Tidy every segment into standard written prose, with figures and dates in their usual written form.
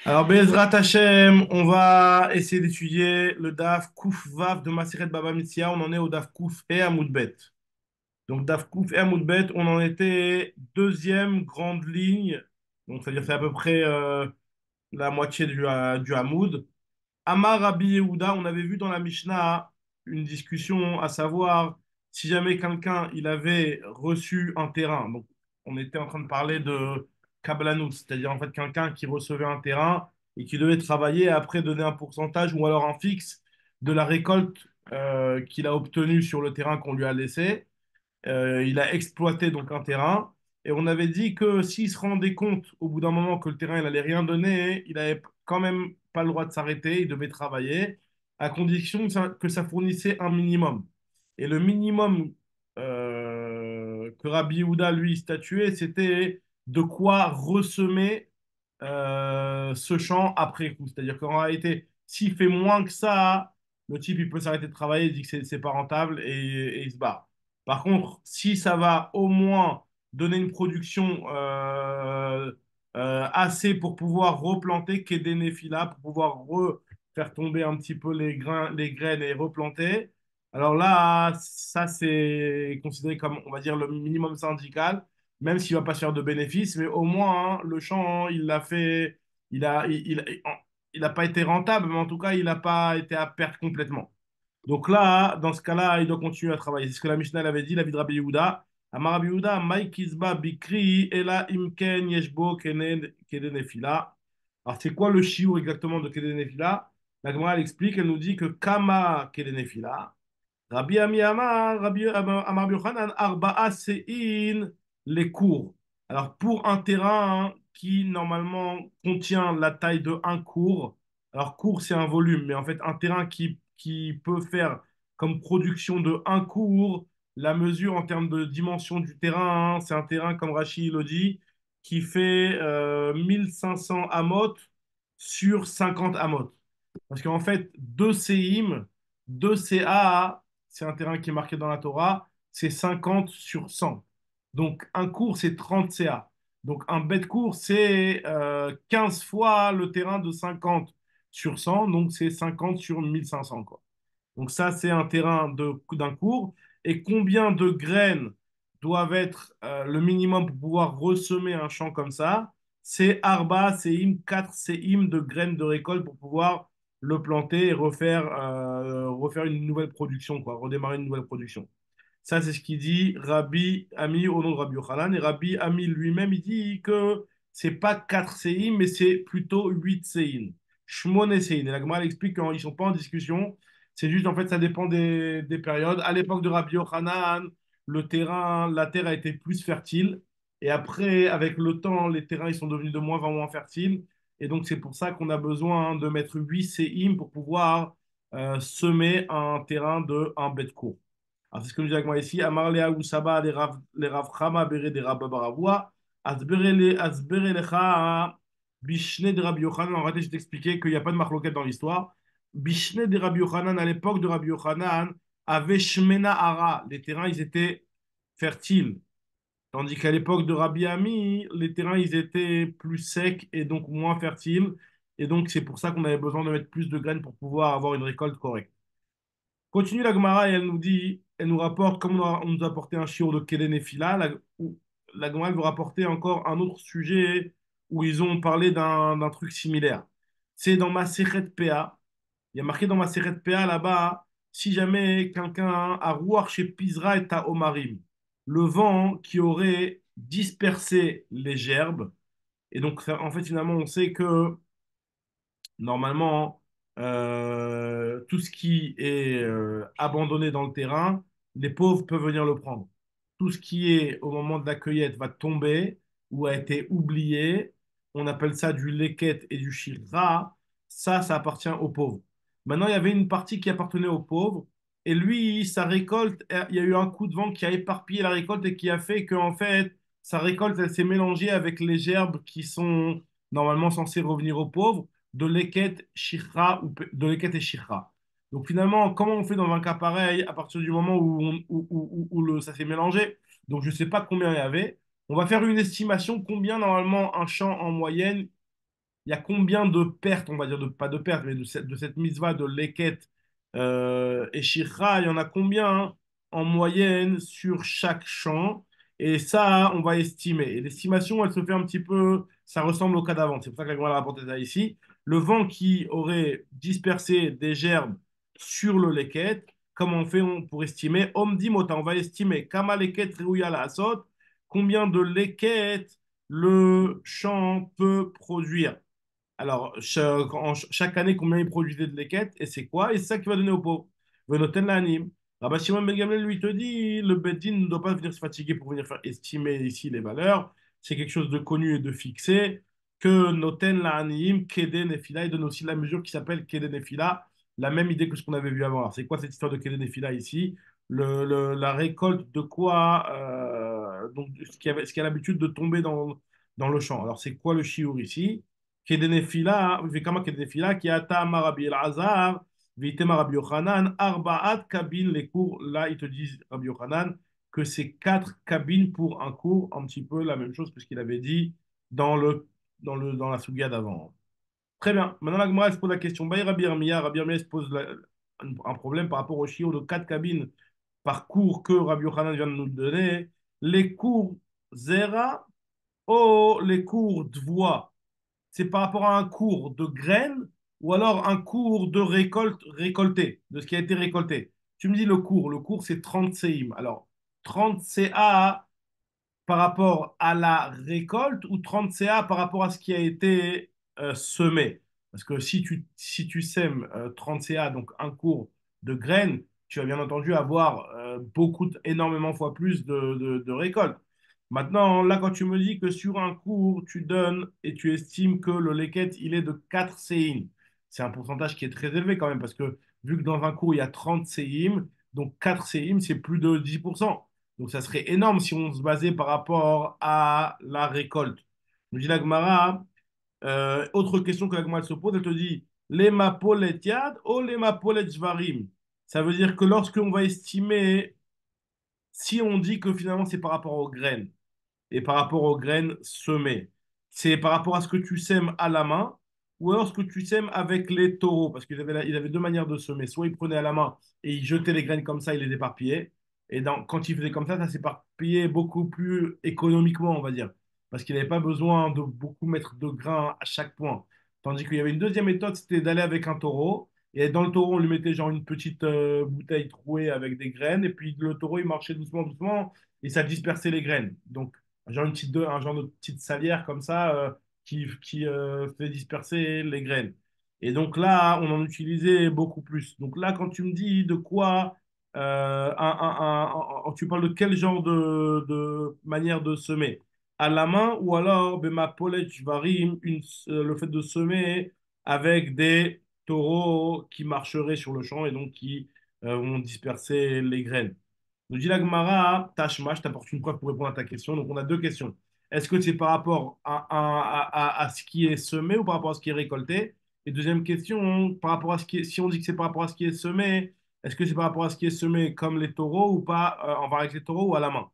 Alors, Bezrat Hachem, on va essayer d'étudier le DAF Kouf Vav de Maseret Baba Metzia. On en est au DAF Kouf et Amoudbet. Donc, DAF Kouf et Amoudbet, on en était deuxième grande ligne. Donc, c'est-à-dire c'est à peu près la moitié du Hamoud. Amar Rabbi Yehuda, on avait vu dans la Mishnah une discussion à savoir si jamais quelqu'un il avait reçu un terrain. Donc, on était en train de parler de Kablanut, c'est-à-dire en fait quelqu'un qui recevait un terrain et qui devait travailler et après donner un pourcentage ou alors un fixe de la récolte qu'il a obtenue sur le terrain qu'on lui a laissé. Il a exploité donc un terrain et on avait dit que s'il se rendait compte au bout d'un moment que le terrain il allait rien donner, il avait quand même pas le droit de s'arrêter, il devait travailler à condition que ça fournissait un minimum. Et le minimum que Rabbi Yehuda lui statuait, c'était de quoi ressemer ce champ après coup. C'est-à-dire qu'en réalité, s'il fait moins que ça, le type il peut s'arrêter de travailler, il dit que c'est pas rentable et il se barre. Par contre, si ça va au moins donner une production assez pour pouvoir replanter Kedenefila, pour pouvoir faire tomber un petit peu les graines et replanter, alors là, ça c'est considéré comme, on va dire, le minimum syndical, même s'il ne va pas se faire de bénéfices, mais au moins, hein, le champ, il l'a fait, il n'a pas été rentable, mais en tout cas, il n'a pas été à perte complètement. Donc là, dans ce cas-là, il doit continuer à travailler. C'est ce que la Mishnah elle avait dit, la vie de Rabbi Yehuda. Amar Rabbi Yehuda, Maï Kizba Bikri, Ela Imken Yeshbo Keden Nefila. Alors, c'est quoi le shiur exactement de Keden Nefila? La Gemara, elle explique, elle nous dit que Kama Keden Nefila. Rabbi Ami Amar, Amar Yochanan, Arba'a Sein, les cours. Alors, pour un terrain qui, normalement, contient la taille de un cours, alors cours, c'est un volume, mais en fait, un terrain qui peut faire comme production de un cours, la mesure en termes de dimension du terrain, hein, c'est un terrain, comme Rachid le dit, qui fait 1500 amot sur 50 amot. Parce qu'en fait, 2 CIM, 2 CA, c'est un terrain qui est marqué dans la Torah, c'est 50 sur 100. Donc, un cours, c'est 30 CA. Donc, un bet court, c'est 15 fois le terrain de 50 sur 100. Donc, c'est 50 sur 1500, quoi. Donc, ça, c'est un terrain d'un cours. Et combien de graines doivent être le minimum pour pouvoir ressemer un champ comme ça? C'est Arba, Seim, 4 Seim de graines de récolte pour pouvoir le planter et refaire une nouvelle production, quoi, redémarrer une nouvelle production. Ça, c'est ce qu'il dit Rabbi Ami au nom de Rabbi Yochanan. Et Rabbi Ami lui-même, il dit que c'est pas 4 séines, mais c'est plutôt 8 séines. Shmone séines. Et la Gemara elle explique qu'ils ne sont pas en discussion. C'est juste, en fait, ça dépend des périodes. À l'époque de Rabbi Yochanan, la terre a été plus fertile. Et après, avec le temps, les terrains ils sont devenus de moins en moins fertiles. Et donc, c'est pour ça qu'on a besoin de mettre 8 séines pour pouvoir semer un terrain de un bête court. Alors, c'est ce que nous dit moi ici. Amar Lea Usaba les Rav Chama Bere de Rabba Baravua. Asbere Lecha Bishne de Rabbi Yochanan. En réalité, je t'expliquais qu'il n'y a pas de marloquette dans l'histoire. Bishne de Rabbi Yochanan, à l'époque de Rabbi Yochanan, avait Shmena Ara. Les terrains, ils étaient fertiles. Tandis qu'à l'époque de Rabbi Ami, les terrains, ils étaient plus secs et donc moins fertiles. Et donc, c'est pour ça qu'on avait besoin de mettre plus de graines pour pouvoir avoir une récolte correcte. Continue la Gemara et elle nous dit, elle nous rapporte, comme on nous a apporté un shiur de Kelen et Fila, la Gemara elle veut rapporter encore un autre sujet où ils ont parlé d'un truc similaire. C'est dans Masechet PA. Il y a marqué dans Masechet PA là-bas, si jamais quelqu'un a rouar chez Pizra et Omarim, le vent qui aurait dispersé les gerbes, et donc en fait finalement on sait que normalement, tout ce qui est abandonné dans le terrain, les pauvres peuvent venir le prendre. Tout ce qui est au moment de la cueillette va tomber ou a été oublié, on appelle ça du leket et du shira. Ça appartient aux pauvres. Maintenant, il y avait une partie qui appartenait aux pauvres et lui, sa récolte, il y a eu un coup de vent qui a éparpillé la récolte et qui a fait que en fait, sa récolte, elle s'est mélangée avec les gerbes qui sont normalement censées revenir aux pauvres de leket, shikha ou de leket et shikha. Donc finalement, comment on fait dans un cas pareil à partir du moment où ça s'est mélangé? Donc je ne sais pas combien il y avait. On va faire une estimation combien normalement un champ en moyenne il y a combien de pertes, on va dire, pas de pertes, mais de cette mitzvah de leket et shikha, il y en a combien hein, en moyenne sur chaque champ? Et ça, on va estimer. Et l'estimation, elle se fait un petit peu, ça ressemble au cas d'avant. C'est pour ça que la Gemara a rapporté ça ici. Le vent qui aurait dispersé des gerbes sur le leket, comment on fait pour estimer? Omdi mota, on va estimer kama leket reuya la asot, combien de leket le champ peut produire. Alors, chaque année, combien il produisait de leket et c'est quoi? Et c'est ça qui va donner au pauvre. Venoten l'anime. Rabbi Shimon Ben Gamliel lui te dit, le Beddin ne doit pas venir se fatiguer pour venir faire estimer ici les valeurs. C'est quelque chose de connu et de fixé. Que Noten l'anime, Keden et Fila, il donne aussi la mesure qui s'appelle Keden et Fila. La même idée que ce qu'on avait vu avant. Alors, c'est quoi cette histoire de Keden et Fila ici? La récolte de quoi donc, ce qui a l'habitude de tomber dans le champ. Alors, c'est quoi le chiour ici? Kedenefila, וכמה כדנפילה, כי אתה אמר רבי אלעזר, ואיתמר רבי יוחנן, ארבעת cabines, les cours, là ils te disent, Rabbi Yochanan, que c'est quatre cabines pour un cours, un petit peu la même chose que ce qu'il avait dit dans la Sougia d'avant. Très bien, maintenant la Gemara elle se pose la question, Rabbi Yirmiyah se pose un problème par rapport au chiot de quatre cabines par cours que Rabbi Yochanan vient de nous donner, les cours Zera ou les cours Dvoa c'est par rapport à un cours de graines ou alors un cours de récolté, de ce qui a été récolté. Tu me dis le cours c'est 30 CIM. Alors, 30 CA par rapport à la récolte ou 30 CA par rapport à ce qui a été semé. Parce que si tu sèmes 30 CA, donc un cours de graines, tu vas bien entendu avoir énormément fois plus de récoltes. Maintenant, là, quand tu me dis que sur un cours, tu donnes et tu estimes que le leket, il est de 4 séim, c'est un pourcentage qui est très élevé quand même, parce que vu que dans un cours, il y a 30 séim, donc 4 séim, c'est plus de 10%. Donc ça serait énorme si on se basait par rapport à la récolte. Nous dit la Gemara, autre question que la Gemara se pose, elle te dit, les mapolet yad ou les mapolet jvarim. Ça veut dire que lorsqu'on va estimer, si on dit que finalement c'est par rapport aux graines, et par rapport aux graines semées. C'est par rapport à ce que tu sèmes à la main ou alors ce que tu sèmes avec les taureaux. Parce qu'il avait deux manières de semer. Soit il prenait à la main et il jetait les graines comme ça, il les éparpillait. Et quand il faisait comme ça s'éparpillait beaucoup plus économiquement, on va dire. Parce qu'il n'avait pas besoin de beaucoup mettre de grains à chaque point. Tandis qu'il y avait une deuxième méthode, c'était d'aller avec un taureau. Et dans le taureau, on lui mettait genre une petite bouteille trouée avec des graines. Et puis le taureau, il marchait doucement, doucement. Et ça dispersait les graines. Donc, un genre de petite salière comme ça qui fait disperser les graines. Et donc là, on en utilisait beaucoup plus. Donc là, quand tu me dis de quoi, tu parles de quel genre de manière de semer? À la main ou alors, ben, ma polech varie le fait de semer avec des taureaux qui marcheraient sur le champ et donc qui vont disperser les graines. Nous dit la Gemara, Tashma, je t'apporte une preuve pour répondre à ta question. Donc, on a deux questions. Est-ce que c'est par rapport à ce qui est semé ou par rapport à ce qui est récolté? Et deuxième question, par rapport à si on dit que c'est par rapport à ce qui est semé, est-ce que c'est par rapport à ce qui est semé comme les taureaux ou pas, enfin avec les taureaux ou à la main?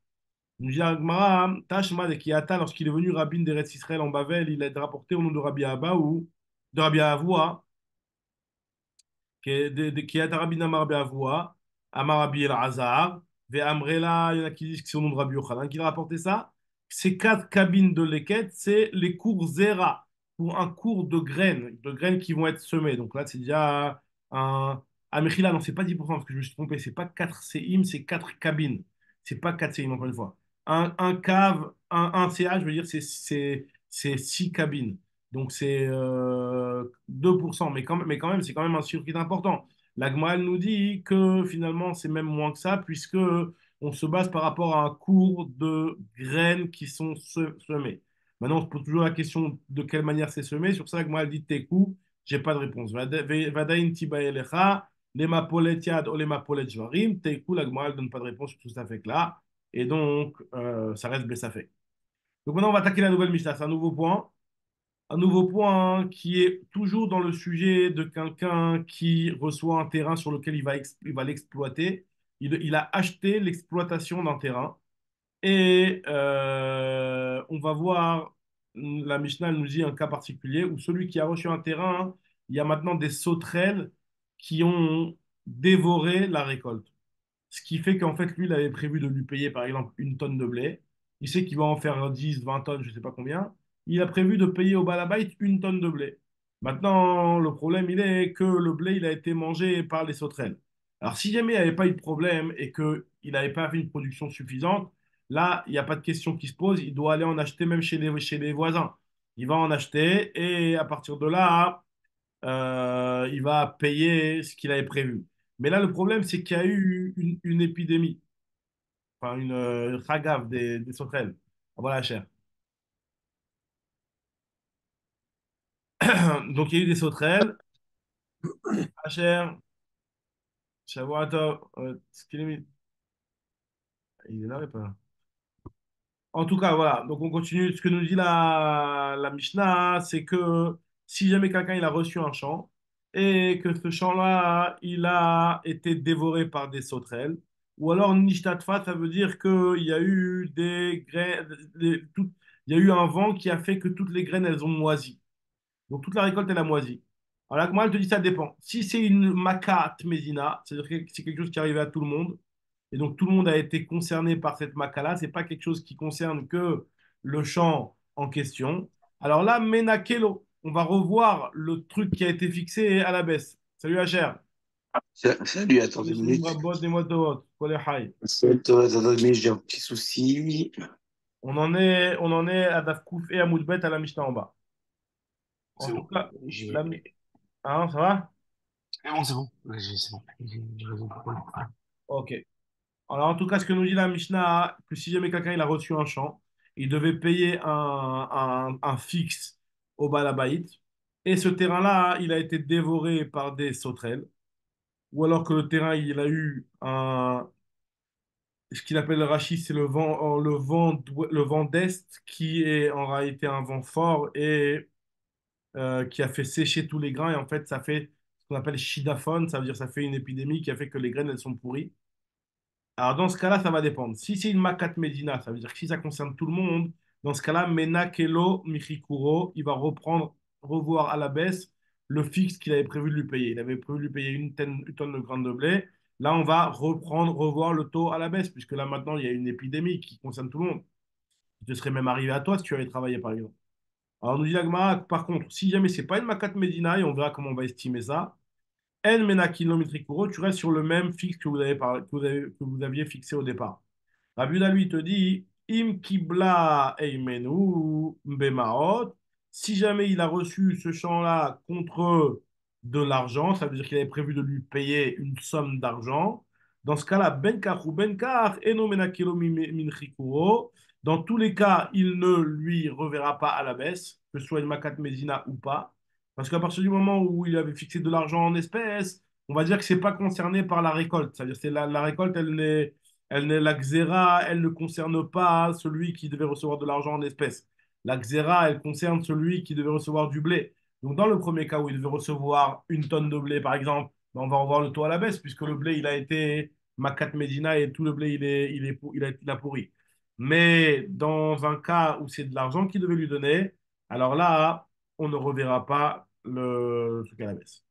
Nous dit la Gemara, Tashma, de Kiata, lorsqu'il est venu rabbin d'Eretz Israël en Bavel, il a été rapporté au nom de Rabbi Abba ou de Rabbi Avoua, qui est Rabbi Namar Be'avoua, Amar Rabbi El-Hazar, Ve'amrela, il y en a qui disent que c'est au nom de Rabbi Yochanan qui a rapporté ça. Ces quatre cabines de leket, c'est les cours Zera, pour un cours de graines qui vont être semées. Donc là, c'est déjà un. Ah, Mechila, non, c'est pas 10% parce que je me suis trompé, c'est pas 4 CIM, c'est 4 cabines. C'est pas 4 CIM, encore une fois. Un cave, un CA, je veux dire, c'est 6 cabines. Donc c'est 2%, mais quand même, c'est quand même un chiffre qui est important. L'Agma, elle nous dit que finalement, c'est même moins que ça, puisque on se base par rapport à un cours de graines qui sont semées. Maintenant, on se pose toujours la question de quelle manière c'est semé. Sur ça, l'Agma, elle dit Tekou, j'ai pas de réponse. Vadaïn tiba elecha, lema polet yad ou lema polet jvarim. Tekou, l'Agma, elle donne pas de réponse sur tout ça fait là. Et donc, ça reste Bessafek. Donc maintenant, on va attaquer la nouvelle Mishnah. C'est un nouveau point. Un nouveau point hein, qui est toujours dans le sujet de quelqu'un qui reçoit un terrain sur lequel il va l'exploiter. Il a acheté l'exploitation d'un terrain et on va voir la Mishnah elle nous dit un cas particulier où celui qui a reçu un terrain, il y a maintenant des sauterelles qui ont dévoré la récolte. Ce qui fait qu'en fait, lui, il avait prévu de lui payer, par exemple, une tonne de blé. Il sait qu'il va en faire 10, 20 tonnes, je ne sais pas combien. Il a prévu de payer au balabait une tonne de blé. Maintenant, le problème, il est que le blé, il a été mangé par les sauterelles. Alors, si jamais il n'y avait pas eu de problème et qu'il n'avait pas fait une production suffisante, là, il n'y a pas de question qui se pose. Il doit aller en acheter même chez les voisins. Il va en acheter et à partir de là, il va payer ce qu'il avait prévu. Mais là, le problème, c'est qu'il y a eu une épidémie, enfin une ragave des sauterelles. Ah, voilà, cher. Donc, il y a eu des sauterelles. Ah, cher. Shavuot, il est là, ou pas? En tout cas, voilà. Donc, on continue. Ce que nous dit la Mishnah, c'est que si jamais quelqu'un il a reçu un champ et que ce champ-là, il a été dévoré par des sauterelles, ou alors nishtatfa, ça veut dire qu'il y a eu des graines, il y a eu un vent qui a fait que toutes les graines, elles ont moisi. Donc, toute la récolte, elle a moisi. Alors, là, moi, elle te dit, ça dépend. Si c'est une makat médina, c'est-à-dire que c'est quelque chose qui arrivait à tout le monde, et donc tout le monde a été concerné par cette maca-là, c'est pas quelque chose qui concerne que le champ en question. Alors là, menakelo, on va revoir le truc qui a été fixé à la baisse. Salut Hacher. Salut, attends 2 minutes. Attends 2 minutes, j'ai un petit souci. On en est à Dafkouf et à Moudbet à la Mishnah en bas. En C'est tout bon. cas, hein, ça va? C'est bon. Ouais, c'est bon. J'ai raison. Ok. Alors, en tout cas, ce que nous dit la Mishnah, que si jamais quelqu'un il a reçu un champ, il devait payer un fixe au Balabaït. Et ce terrain-là, il a été dévoré par des sauterelles. Ou alors que le terrain, il a eu ce qu'il appelle le rachis, c'est le vent d'Est, qui est en réalité un vent fort et qui a fait sécher tous les grains. Et en fait, ça fait ce qu'on appelle shidaphone, ça veut dire ça fait une épidémie qui a fait que les graines, elles sont pourries. Alors, dans ce cas-là, ça va dépendre. Si c'est une Makat Medina, ça veut dire que si ça concerne tout le monde, dans ce cas-là, Mena Kelo Michikuro, il va revoir à la baisse le fixe qu'il avait prévu de lui payer. Il avait prévu de lui payer une tonne de grains de blé. Là, on va revoir le taux à la baisse, puisque là, maintenant, il y a une épidémie qui concerne tout le monde. Qui te serait même arrivé à toi si tu avais travaillé, par exemple. Alors, on nous dit la Gemara, par contre, si jamais c'est pas une Makat Medina, et on verra comment on va estimer ça, N Menakilomètre Kuro, tu restes sur le même fixe que vous aviez fixé au départ. Rabbi Yehuda, lui, te dit, Im Kibla Eimenu Bemaot, si jamais il a reçu ce champ-là contre de l'argent, ça veut dire qu'il avait prévu de lui payer une somme d'argent. Dans ce cas-là, Benkar ou Benkar, Eno Menakilo Minchikuro, dans tous les cas, il ne lui reverra pas à la baisse, que ce soit une Makat Médina ou pas. Parce qu'à partir du moment où il avait fixé de l'argent en espèces, on va dire que c'est pas concerné par la récolte. C'est-à-dire que la récolte, la xéra, elle ne concerne pas celui qui devait recevoir de l'argent en espèces. La xéra, elle concerne celui qui devait recevoir du blé. Donc, dans le premier cas où il devait recevoir une tonne de blé, par exemple, ben, on va revoir le taux à la baisse, puisque le blé, il a été Makat Medina et tout le blé, il a pourri. Mais dans un cas où c'est de l'argent qu'il devait lui donner, alors là, on ne reverra pas le truc à la baisse.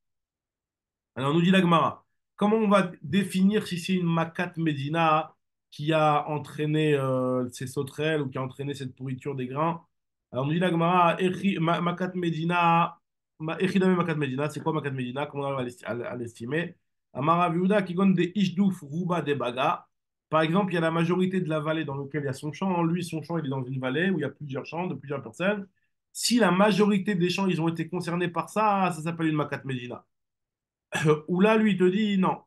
Alors, nous dit l'Agmara, comment on va définir si c'est une Makat Medina qui a entraîné ces sauterelles ou qui a entraîné cette pourriture des grains? Alors, nous dit l'Agmara, Makat Medina, Echidame Makat Medina, c'est quoi Makat Medina? Comment on va à l'estimer? Amara Viuda qui donne des Ishdouf Rouba des Baga. Par exemple, il y a la majorité de la vallée dans laquelle il y a son champ. Lui, son champ, il est dans une vallée où il y a plusieurs champs de plusieurs personnes. Si la majorité des champs, ils ont été concernés par ça, ça s'appelle une Makat Medina. Où là, lui, il te dit non.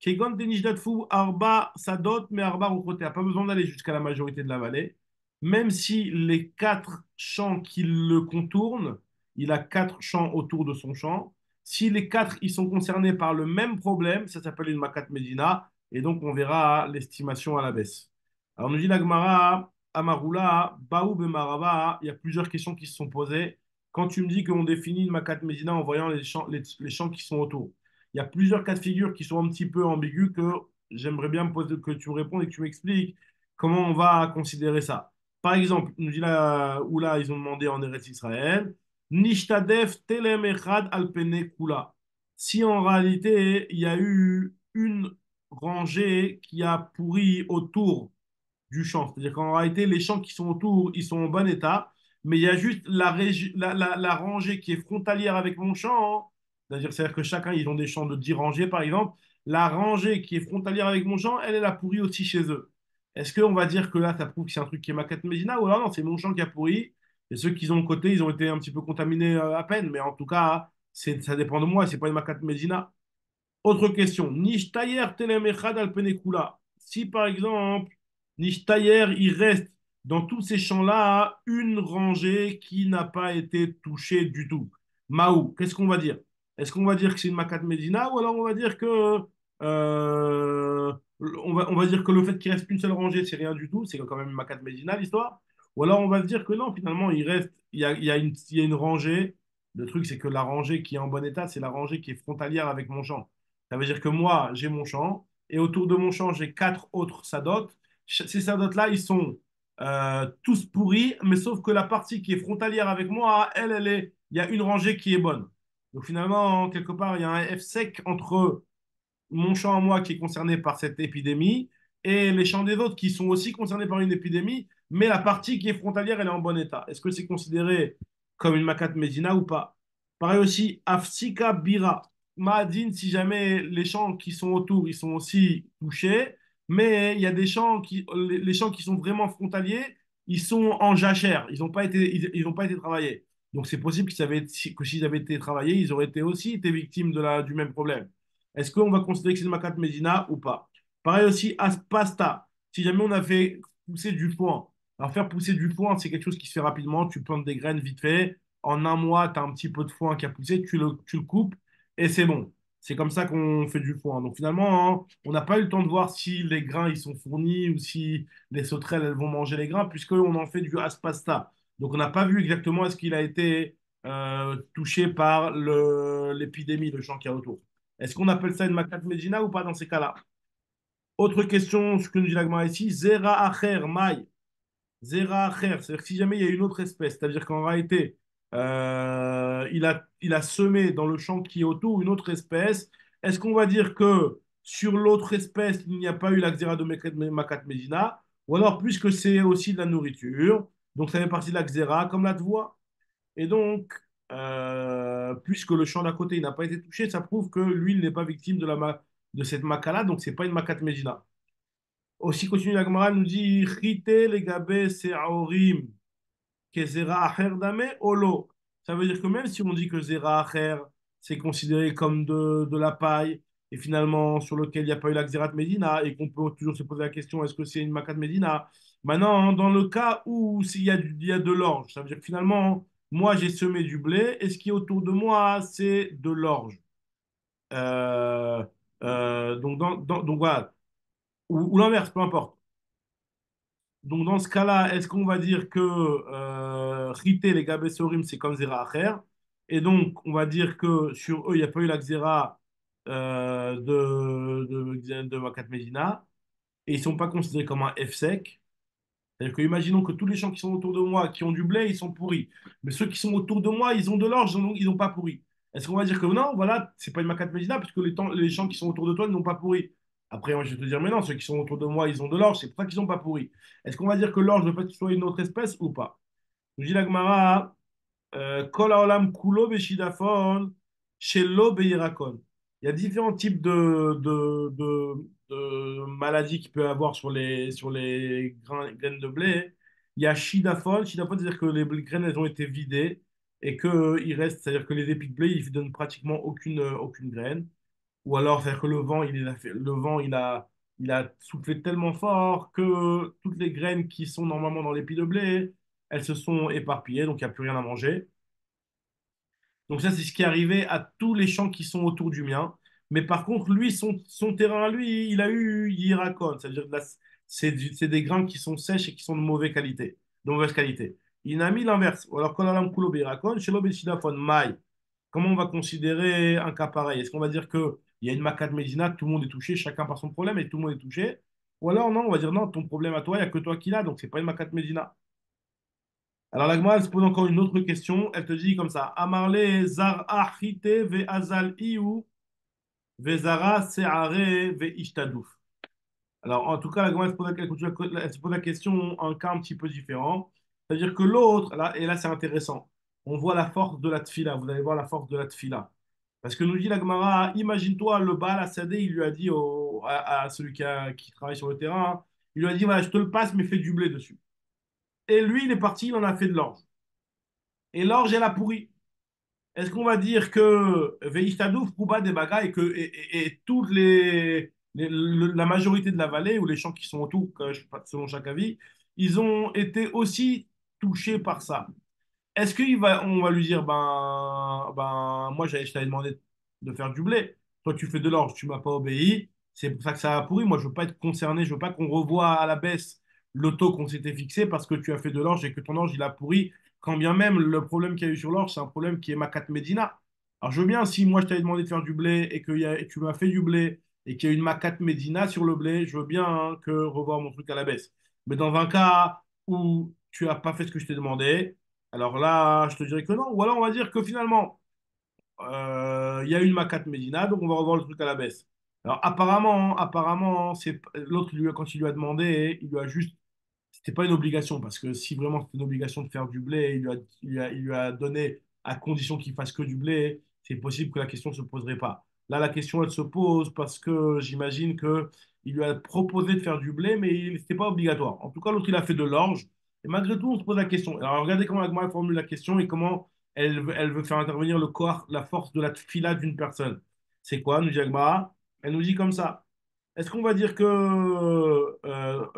Kegon Denijdatfou, Arba Sadot, mais Arba Rokoté. A pas besoin d'aller jusqu'à la majorité de la vallée. Même si les quatre champs qui le contournent, il a quatre champs autour de son champ. Si les quatre ils sont concernés par le même problème, ça s'appelle une Makat Medina. Et donc, on verra l'estimation à la baisse. Alors, nous dit la Gemara, Amarula, Baou Bemaraba, il y a plusieurs questions qui se sont posées. Quand tu me dis qu'on définit une Makat Medina en voyant les champs qui sont autour, il y a plusieurs cas de figure qui sont un petit peu ambigus que j'aimerais bien que tu me répondes et que tu m'expliques comment on va considérer ça. Par exemple, il nous dit là, où là, ils ont demandé en Eretz Israël, Nishtadef telem echad al pene kula. Si en réalité, il y a eu une rangée qui a pourri autour du champ. C'est-à-dire qu'en réalité, les champs qui sont autour, ils sont en bon état, mais il y a juste la rangée qui est frontalière avec mon champ, hein. C'est-à-dire que chacun, ils ont des champs de 10 rangées, par exemple. La rangée qui est frontalière avec mon champ, elle, elle a pourri aussi chez eux. Est-ce qu'on va dire que là, ça prouve que c'est un truc qui est Makat Medina, ou alors non, c'est mon champ qui a pourri, et ceux qui ont de côté, ils ont été un petit peu contaminés à peine, mais en tout cas, ça dépend de moi, c'est pas une Makat Medina. Autre question. Nishtayer telemechad al penekula. Si par exemple, Nishtayer, il reste dans tous ces champs-là une rangée qui n'a pas été touchée du tout. Maou, qu'est-ce qu'on va dire? Est-ce qu'on va dire que c'est une Makat Medina ou alors on va dire que on va dire que le fait qu'il reste qu'une seule rangée, c'est rien du tout, c'est quand même une Makat Medina l'histoire. Ou alors on va se dire que non, finalement, il y a une rangée. Le truc, c'est que la rangée qui est en bon état, c'est la rangée qui est frontalière avec mon champ. Ça veut dire que moi, j'ai mon champ, et autour de mon champ, j'ai quatre autres sadotes. Ces sadotes-là, ils sont tous pourris, mais sauf que la partie qui est frontalière avec moi, il y a une rangée qui est bonne. Donc finalement, quelque part, il y a un F sec entre mon champ à moi qui est concerné par cette épidémie et les champs des autres qui sont aussi concernés par une épidémie, mais la partie qui est frontalière, elle est en bon état. Est-ce que c'est considéré comme une Makat Medina ou pas? Pareil aussi, Afsika Bira. Maadine, si jamais les champs qui sont autour, ils sont aussi touchés, mais il y a des champs les champs qui sont vraiment frontaliers, ils sont en jachère, ils ont pas été travaillés. Donc c'est possible que s'ils avaient été travaillés, ils auraient aussi été victimes du même problème. Est-ce qu'on va considérer que c'est une macat Medina ou pas? Pareil aussi, pasta. Si jamais on a fait pousser du foin. Alors faire pousser du foin, c'est quelque chose qui se fait rapidement. Tu plantes des graines vite fait. En un mois, tu as un petit peu de foin qui a poussé, tu le coupes et c'est bon. C'est comme ça qu'on fait du foin. Donc finalement, hein, on n'a pas eu le temps de voir si les grains ils sont fournis ou si les sauterelles elles vont manger les grains, puisqu'on en fait du aspasta. Donc on n'a pas vu exactement est-ce qu'il a été touché par l'épidémie, le champ qu'il y a autour. Est-ce qu'on appelle ça une makat Medina ou pas dans ces cas-là? Autre question, ce que nous dit l'agma ici, Zera Acher, Maï. Zera Acher, c'est-à-dire que si jamais il y a une autre espèce, c'est-à-dire qu'en réalité, il a semé dans le champ qui est autour une autre espèce, est-ce qu'on va dire que sur l'autre espèce, il n'y a pas eu la xéra de Makat Medina, ou alors puisque c'est aussi de la nourriture, donc ça fait partie de la xéra, comme la tvoie, et donc, puisque le champ d'à côté il n'a pas été touché, ça prouve que lui, il n'est pas victime de cette maca-là, donc c'est pas une macat Medina. Aussi, continue la Gemara, elle nous dit Chite legabe se'aorim que zera acher dame olo. Ça veut dire que même si on dit que zera acher, c'est considéré comme de la paille, et finalement sur lequel il n'y a pas eu la xérat Medina, et qu'on peut toujours se poser la question est-ce que c'est une macat Medina? Maintenant, dans le cas où il y a de l'orge, ça veut dire que finalement, moi j'ai semé du blé, et ce qui est autour de moi, c'est de l'orge. Euh, donc voilà, ou l'inverse, peu importe. Donc, dans ce cas-là, est-ce qu'on va dire que Rité, les Gabessorim, c'est comme Zera Acher? Et donc, on va dire que sur eux, il n'y a pas eu la Xéra de Makat Medina. Et ils ne sont pas considérés comme un F-sec. C'est-à-dire que, imaginons que tous les champs qui sont autour de moi, qui ont du blé, ils sont pourris. Mais ceux qui sont autour de moi, ils ont de l'orge, ils n'ont pas pourri. Est-ce qu'on va dire que non, voilà, c'est pas une Makat Medina, puisque les champs qui sont autour de toi, ils n'ont pas pourri. Après, moi, je vais te dire, mais non, ceux qui sont autour de moi, ils ont de l'orge, c'est pour ça qu'ils n'ont pas pourri. Est-ce qu'on va dire que l'orge, le fait que ce soit une autre espèce ou pas? Je dis la Gemara, Kol haolam kulo beshidafon, shelo beyirakon. Il y a différents types de maladies qu'il peut y avoir sur les graines de blé. Il y a shidafon. Shidafon, c'est-à-dire que les graines, elles ont été vidées et qu'il reste, c'est-à-dire que les épis de blé, ils ne donnent pratiquement aucune graine. Ou alors, c'est-à-dire que le vent, il a soufflé tellement fort que toutes les graines qui sont normalement dans l'épi de blé, elles se sont éparpillées, donc il n'y a plus rien à manger. Donc ça, c'est ce qui est arrivé à tous les champs qui sont autour du mien. Mais par contre, lui, son terrain à lui, il a eu Yiracon. C'est-à-dire que là, c'est des grains qui sont sèches et qui sont de mauvaise qualité. Il a mis l'inverse. Ou alors, quand on a kulo Yiracon, shelo beshidafon mai. Comment on va considérer un cas pareil? Est-ce qu'on va dire qu'il y a une Makat Medina, tout le monde est touché, chacun par son problème et tout le monde est touché? Ou alors, non, on va dire non, ton problème à toi, il n'y a que toi qui l'as, donc c'est pas une Makat Medina. Alors la Gemara, elle se pose encore une autre question. Elle te dit comme ça. Amarle zar achite ve azal iu ve zara seare ve ishtadouf. Alors en tout cas, la Gemara, elle se pose la question en un cas un petit peu différent. C'est-à-dire que l'autre, là, et là c'est intéressant, on voit la force de la tfila. Vous allez voir la force de la tfila. Parce que nous dit la Gemara, imagine-toi le Baal Assadé, il lui a dit à celui qui travaille sur le terrain, hein, il lui a dit, voilà, je te le passe, mais fais du blé dessus. Et lui, il est parti, il en a fait de l'orge. Et l'orge, elle a pourri. Est-ce qu'on va dire que Veishtadouf, Kouba, Debaga et toutes la majorité de la vallée ou les champs qui sont autour, selon chaque avis, ils ont été aussi touchés par ça? Est-ce on va lui dire, moi, je t'avais demandé de faire du blé. Toi, tu fais de l'orge, tu m'as pas obéi. C'est pour ça que ça a pourri. Moi, je veux pas être concerné. Je veux pas qu'on revoie à la baisse le taux qu'on s'était fixé parce que tu as fait de l'orge et que ton orge, il a pourri. Quand bien même, le problème qu'il y a eu sur l'orge, c'est un problème qui est Makat Medina. Alors, je veux bien, si moi, je t'avais demandé de faire du blé et tu m'as fait du blé et qu'il y a une Makat Medina sur le blé, je veux bien hein, que revoir mon truc à la baisse. Mais dans un cas où tu n'as pas fait ce que je t'ai demandé, alors là, je te dirais que non. Ou alors on va dire que finalement, il y a une Macat Medina, donc on va revoir le truc à la baisse. Alors apparemment, c'est l'autre, quand il lui a demandé, il lui a juste c'était pas une obligation, parce que si vraiment c'était une obligation de faire du blé, il lui a donné à condition qu'il fasse que du blé, c'est possible que la question ne se poserait pas. Là, la question, elle se pose parce que j'imagine que il lui a proposé de faire du blé, mais c'était pas obligatoire. En tout cas, l'autre, il a fait de l'orge. Et malgré tout, on se pose la question. Alors, regardez comment Agma formule la question et comment elle veut faire intervenir le corps, la force de la fila d'une personne. C'est quoi, nous dit Agma? Elle nous dit comme ça. Est-ce qu'on va dire que...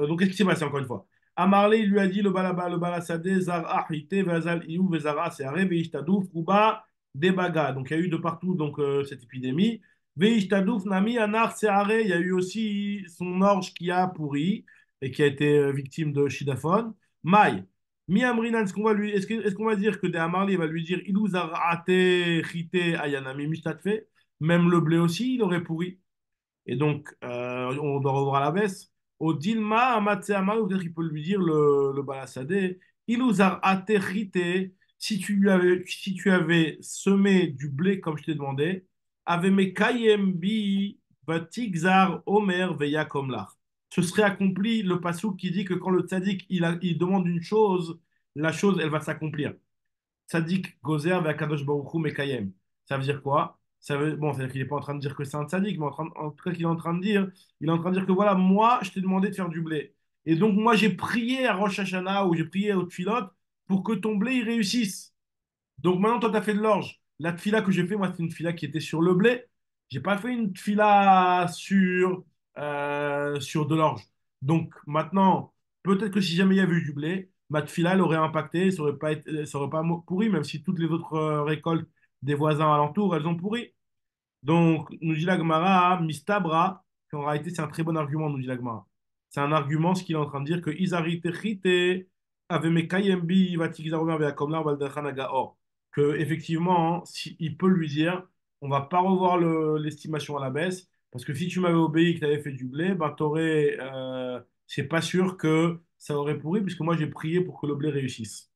donc, qu'est-ce qui s'est passé encore une fois? Amarlé, il lui a dit le balasadé, zar ahite, vazal iou, vezara, c'est aré, veishtadouf, kuba, debaga. Donc il y a eu de partout donc, cette épidémie. Veishtadouf, nami, anar, c'est aré. Il y a eu aussi son orge qui a pourri et qui a été victime de shidaphone. Maï. Mi amrinan, est-ce qu'on va dire que de Amarlé va lui dire ilou zar ate, chite, ayanami, mishtatfe. Même le blé aussi, il aurait pourri. Et donc, on doit revoir à la baisse. Au Dilma, Amatseama, ou peut-être qu'il peut lui dire le Balasadé, Ilouzar aterrité, si tu avais semé du blé comme je t'ai demandé, avait mes kayembi, batikzar, omer, veya komlar. Ce serait accompli le passou qui dit que quand le tzaddik il demande une chose, la chose elle va s'accomplir. Tzadik gozer ve'akadosh baruch hu mekayem. Ça veut dire quoi? Bon, c'est-à-dire qu'il n'est pas en train de dire que c'est un tzadik, mais en tout cas qu'il est en train de dire, il est en train de dire que voilà, moi, je t'ai demandé de faire du blé. Et donc, moi, j'ai prié à Rosh Hashanah ou j'ai prié au Tfilot pour que ton blé, il réussisse. Donc maintenant, toi, tu as fait de l'orge. La tfila que j'ai fait, moi, c'est une tfila qui était sur le blé. J'ai pas fait une tfila sur de l'orge. Donc maintenant, peut-être que si jamais il y avait eu du blé, ma tfila, elle aurait impacté, ça aurait pas pourri, même si toutes les autres récoltes des voisins alentours, elles ont pourri. Donc, nous dit la Gemara, Mistabra, qu'en réalité, c'est un très bon argument, nous dit la Gemara. C'est un argument, ce qu'il est en train de dire, que Izari Techite, Avemekayembi, Vatikizaromer, Veakomlar, Valdachanaga, Or. Que, effectivement, si, il peut lui dire, on va pas revoir l'estimation à la baisse, parce que si tu m'avais obéi et que tu avais fait du blé, ben, c'est pas sûr que ça aurait pourri, puisque moi, j'ai prié pour que le blé réussisse.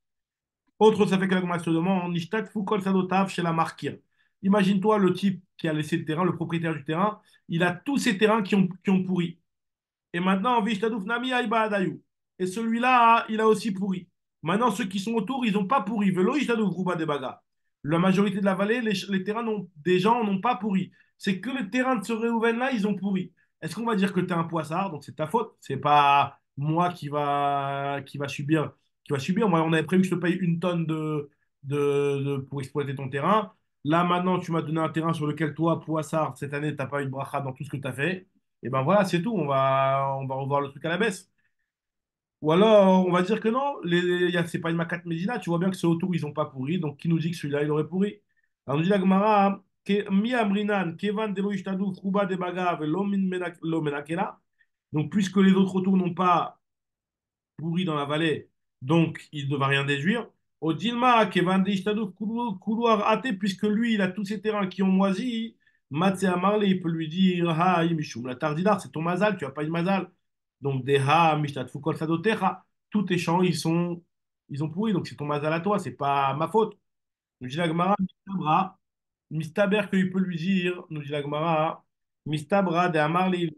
Autre, ça fait que la se demande, Nishtat Fukol Sadotav chez la Markir. Imagine-toi le type qui a laissé le terrain, le propriétaire du terrain, il a tous ces terrains qui ont pourri. Et maintenant, Vishtadouf Nami Aïba Adayou. Et celui-là, il a aussi pourri. Maintenant, ceux qui sont autour, ils n'ont pas pourri. Velo Ishtadouf Rouba Debaga. La majorité de la vallée, les terrains des gens n'ont pas pourri. C'est que les terrains de ce Réhouven-là, ils ont pourri. Est-ce qu'on va dire que tu es un poissard, donc c'est ta faute? C'est pas moi qui va subir. Moi, on avait prévu que je te paye une tonne pour exploiter ton terrain. Là, maintenant, tu m'as donné un terrain sur lequel toi, poissard, cette année, tu n'as pas eu de bracha dans tout ce que tu as fait. Et ben voilà, c'est tout. On va revoir le truc à la baisse. Ou alors, on va dire que non, c'est pas une Makat Medina. Tu vois bien que ceux autour, ils n'ont pas pourri. Donc, qui nous dit que celui-là, il aurait pourri? Alors, nous dit la Gemara, Mi amrinan, kevan delo ishtadu, fruba de baga, velo lo menakela. Donc, puisque les autres autour n'ont pas pourri dans la vallée, donc il ne va rien déduire. Au Dilma, Kevan Ishtadou, couloir athée, puisque lui, il a tous ces terrains qui ont moisi, Matsé Amarle, il peut lui dire Ha, Mishum, la tardidar, c'est ton mazal, tu n'as pas eu de mazal. Donc, des Ha, Mishtad Fukol Sadotecha, tous tes champs, ils ont pourri, donc c'est ton mazal à toi, c'est pas ma faute. Nous dit la Gemara, Mistabra, Mistaber qu'il peut lui dire, nous dit la Gemara, Mistabra de Amarli,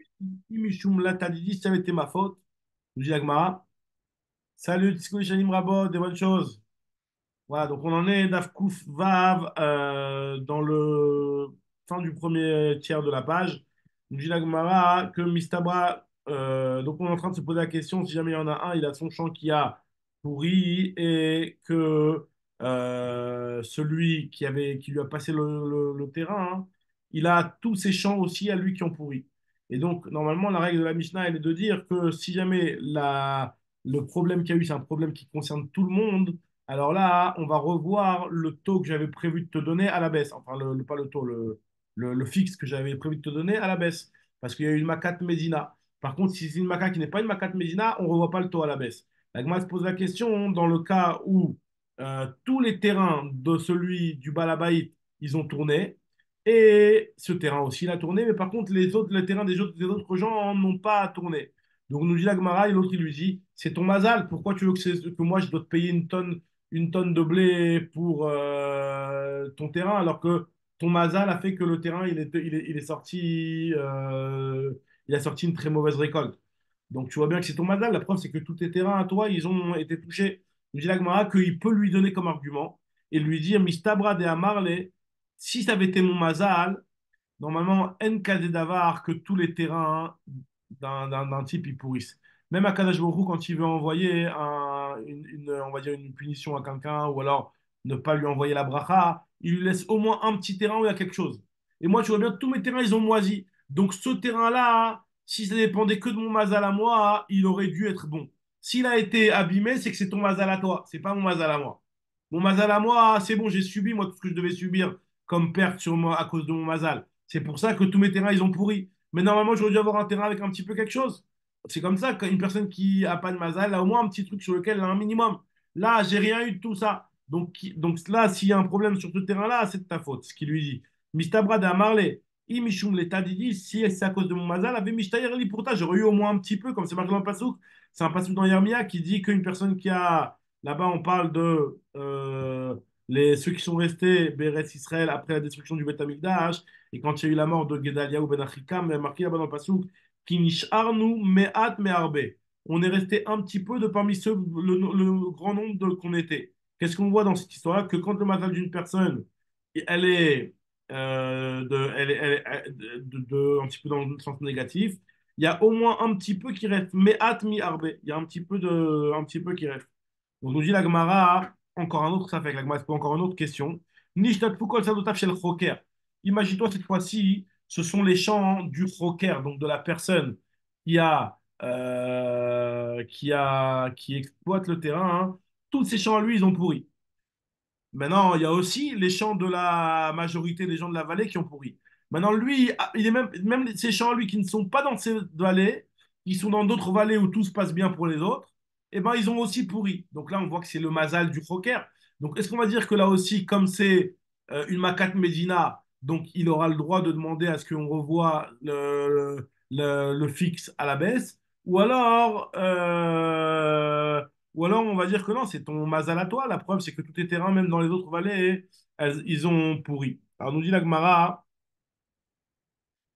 Mishum la t'as dit, ça avait été ma faute. Nous dit la Gemara, salut, Tsko Shanim Rabot, des bonnes choses. Voilà, donc on en est d'Afkouf Vav dans le fin du premier tiers de la page. Nous dit la Gemara que Mistabra, donc on est en train de se poser la question si jamais il y en a un, il a son champ qui a pourri et que celui qui lui a passé le terrain, hein, il a tous ses champs aussi à lui qui ont pourri. Et donc normalement la règle de la Mishnah elle est de dire que si jamais le problème qu'il y a eu c'est un problème qui concerne tout le monde, alors là, on va revoir le taux que j'avais prévu de te donner à la baisse. Enfin, pas le taux, le fixe que j'avais prévu de te donner à la baisse. Parce qu'il y a eu une Macat Médina. Par contre, si c'est une Maca qui n'est pas une Macat Médina, on ne revoit pas le taux à la baisse. La Gemara se pose la question dans le cas où tous les terrains de celui du Balabaït, ils ont tourné. Et ce terrain aussi, il a tourné. Mais par contre, les terrains des autres gens n'ont pas tourné. Donc, nous dit la Gemara, et l'autre, il lui dit, c'est ton mazal. Pourquoi tu veux que moi, je dois te payer une tonne de blé pour ton terrain, alors que ton mazal a fait que le terrain, il est sorti, il a sorti une très mauvaise récolte. Donc tu vois bien que c'est ton mazal. La preuve, c'est que tous tes terrains à toi, ils ont été touchés. Il dit l'Agmara qu'il peut lui donner comme argument et lui dire, Mistabra de Amarle, si ça avait été mon mazal, normalement, NKD Davar, que tous les terrains d'un type, ils pourrissent. Même à Kadosh Baruch Hu, quand il veut envoyer on va dire une punition à quelqu'un, ou alors ne pas lui envoyer la bracha, il lui laisse au moins un petit terrain où il y a quelque chose. Et moi, tu vois bien, tous mes terrains, ils ont moisi. Donc ce terrain-là, si ça dépendait que de mon mazal à moi, il aurait dû être bon. S'il a été abîmé, c'est que c'est ton mazal à toi, c'est pas mon mazal à moi. Mon mazal à moi, c'est bon, j'ai subi moi tout ce que je devais subir comme perte sur moi à cause de mon mazal. C'est pour ça que tous mes terrains, ils ont pourri. Mais normalement, j'aurais dû avoir un terrain avec un petit peu quelque chose. C'est comme ça qu'une personne qui a pas de mazal a au moins un petit truc sur lequel elle a un minimum. Là, j'ai rien eu de tout ça. Donc là, s'il y a un problème sur ce terrain-là, c'est de ta faute, ce qu'il lui dit. Mistabra de Amarle, Imishum l'état dit, si c'est à cause de mon mazal, avait Mishtayer li pourta, j'aurais eu au moins un petit peu, comme c'est marqué dans le Passouk. C'est un Passouk dans Yermia qui dit qu'une personne qui a, là-bas, on parle de ceux qui sont restés Béretz Israël après la destruction du Beth Amikdash, et quand il y a eu la mort de Gedaliah Ben Achikam, il y a marqué là-bas dans le Passouk, Kinish Arnu Me'at Me'arbe. On est resté un petit peu de parmi ceux, le grand nombre qu'on était. Qu'est-ce qu'on voit dans cette histoire-là? Que quand le mazal d'une personne, elle est, un petit peu dans le sens négatif, il y a au moins un petit peu qui reste. Me'at mi-arbe. Il y a un petit peu qui reste. Donc, nous dit la Gemara, encore un autre, ça fait que la Gemara se pose encore une autre question. Nishtatfu kol sadotav shel choker. Imagine-toi cette fois-ci, ce sont les champs du choker, donc de la personne qui exploite le terrain, hein. Tous ces champs à lui, ils ont pourri. Maintenant, il y a aussi les champs de la majorité des gens de la vallée qui ont pourri. Maintenant, lui, il est même ces champs, lui, qui ne sont pas dans ces vallées, ils sont dans d'autres vallées où tout se passe bien pour les autres, et ben, ils ont aussi pourri. Donc là, on voit que c'est le mazal du Croker. Donc, est-ce qu'on va dire que là aussi, comme c'est une Makat Medina, donc il aura le droit de demander à ce qu'on revoie le fixe à la baisse, ou alors, on va dire que non, c'est ton mazal à toi. La preuve, c'est que tous tes terrains, même dans les autres vallées, ils ont pourri. Alors, nous dit la Gemara,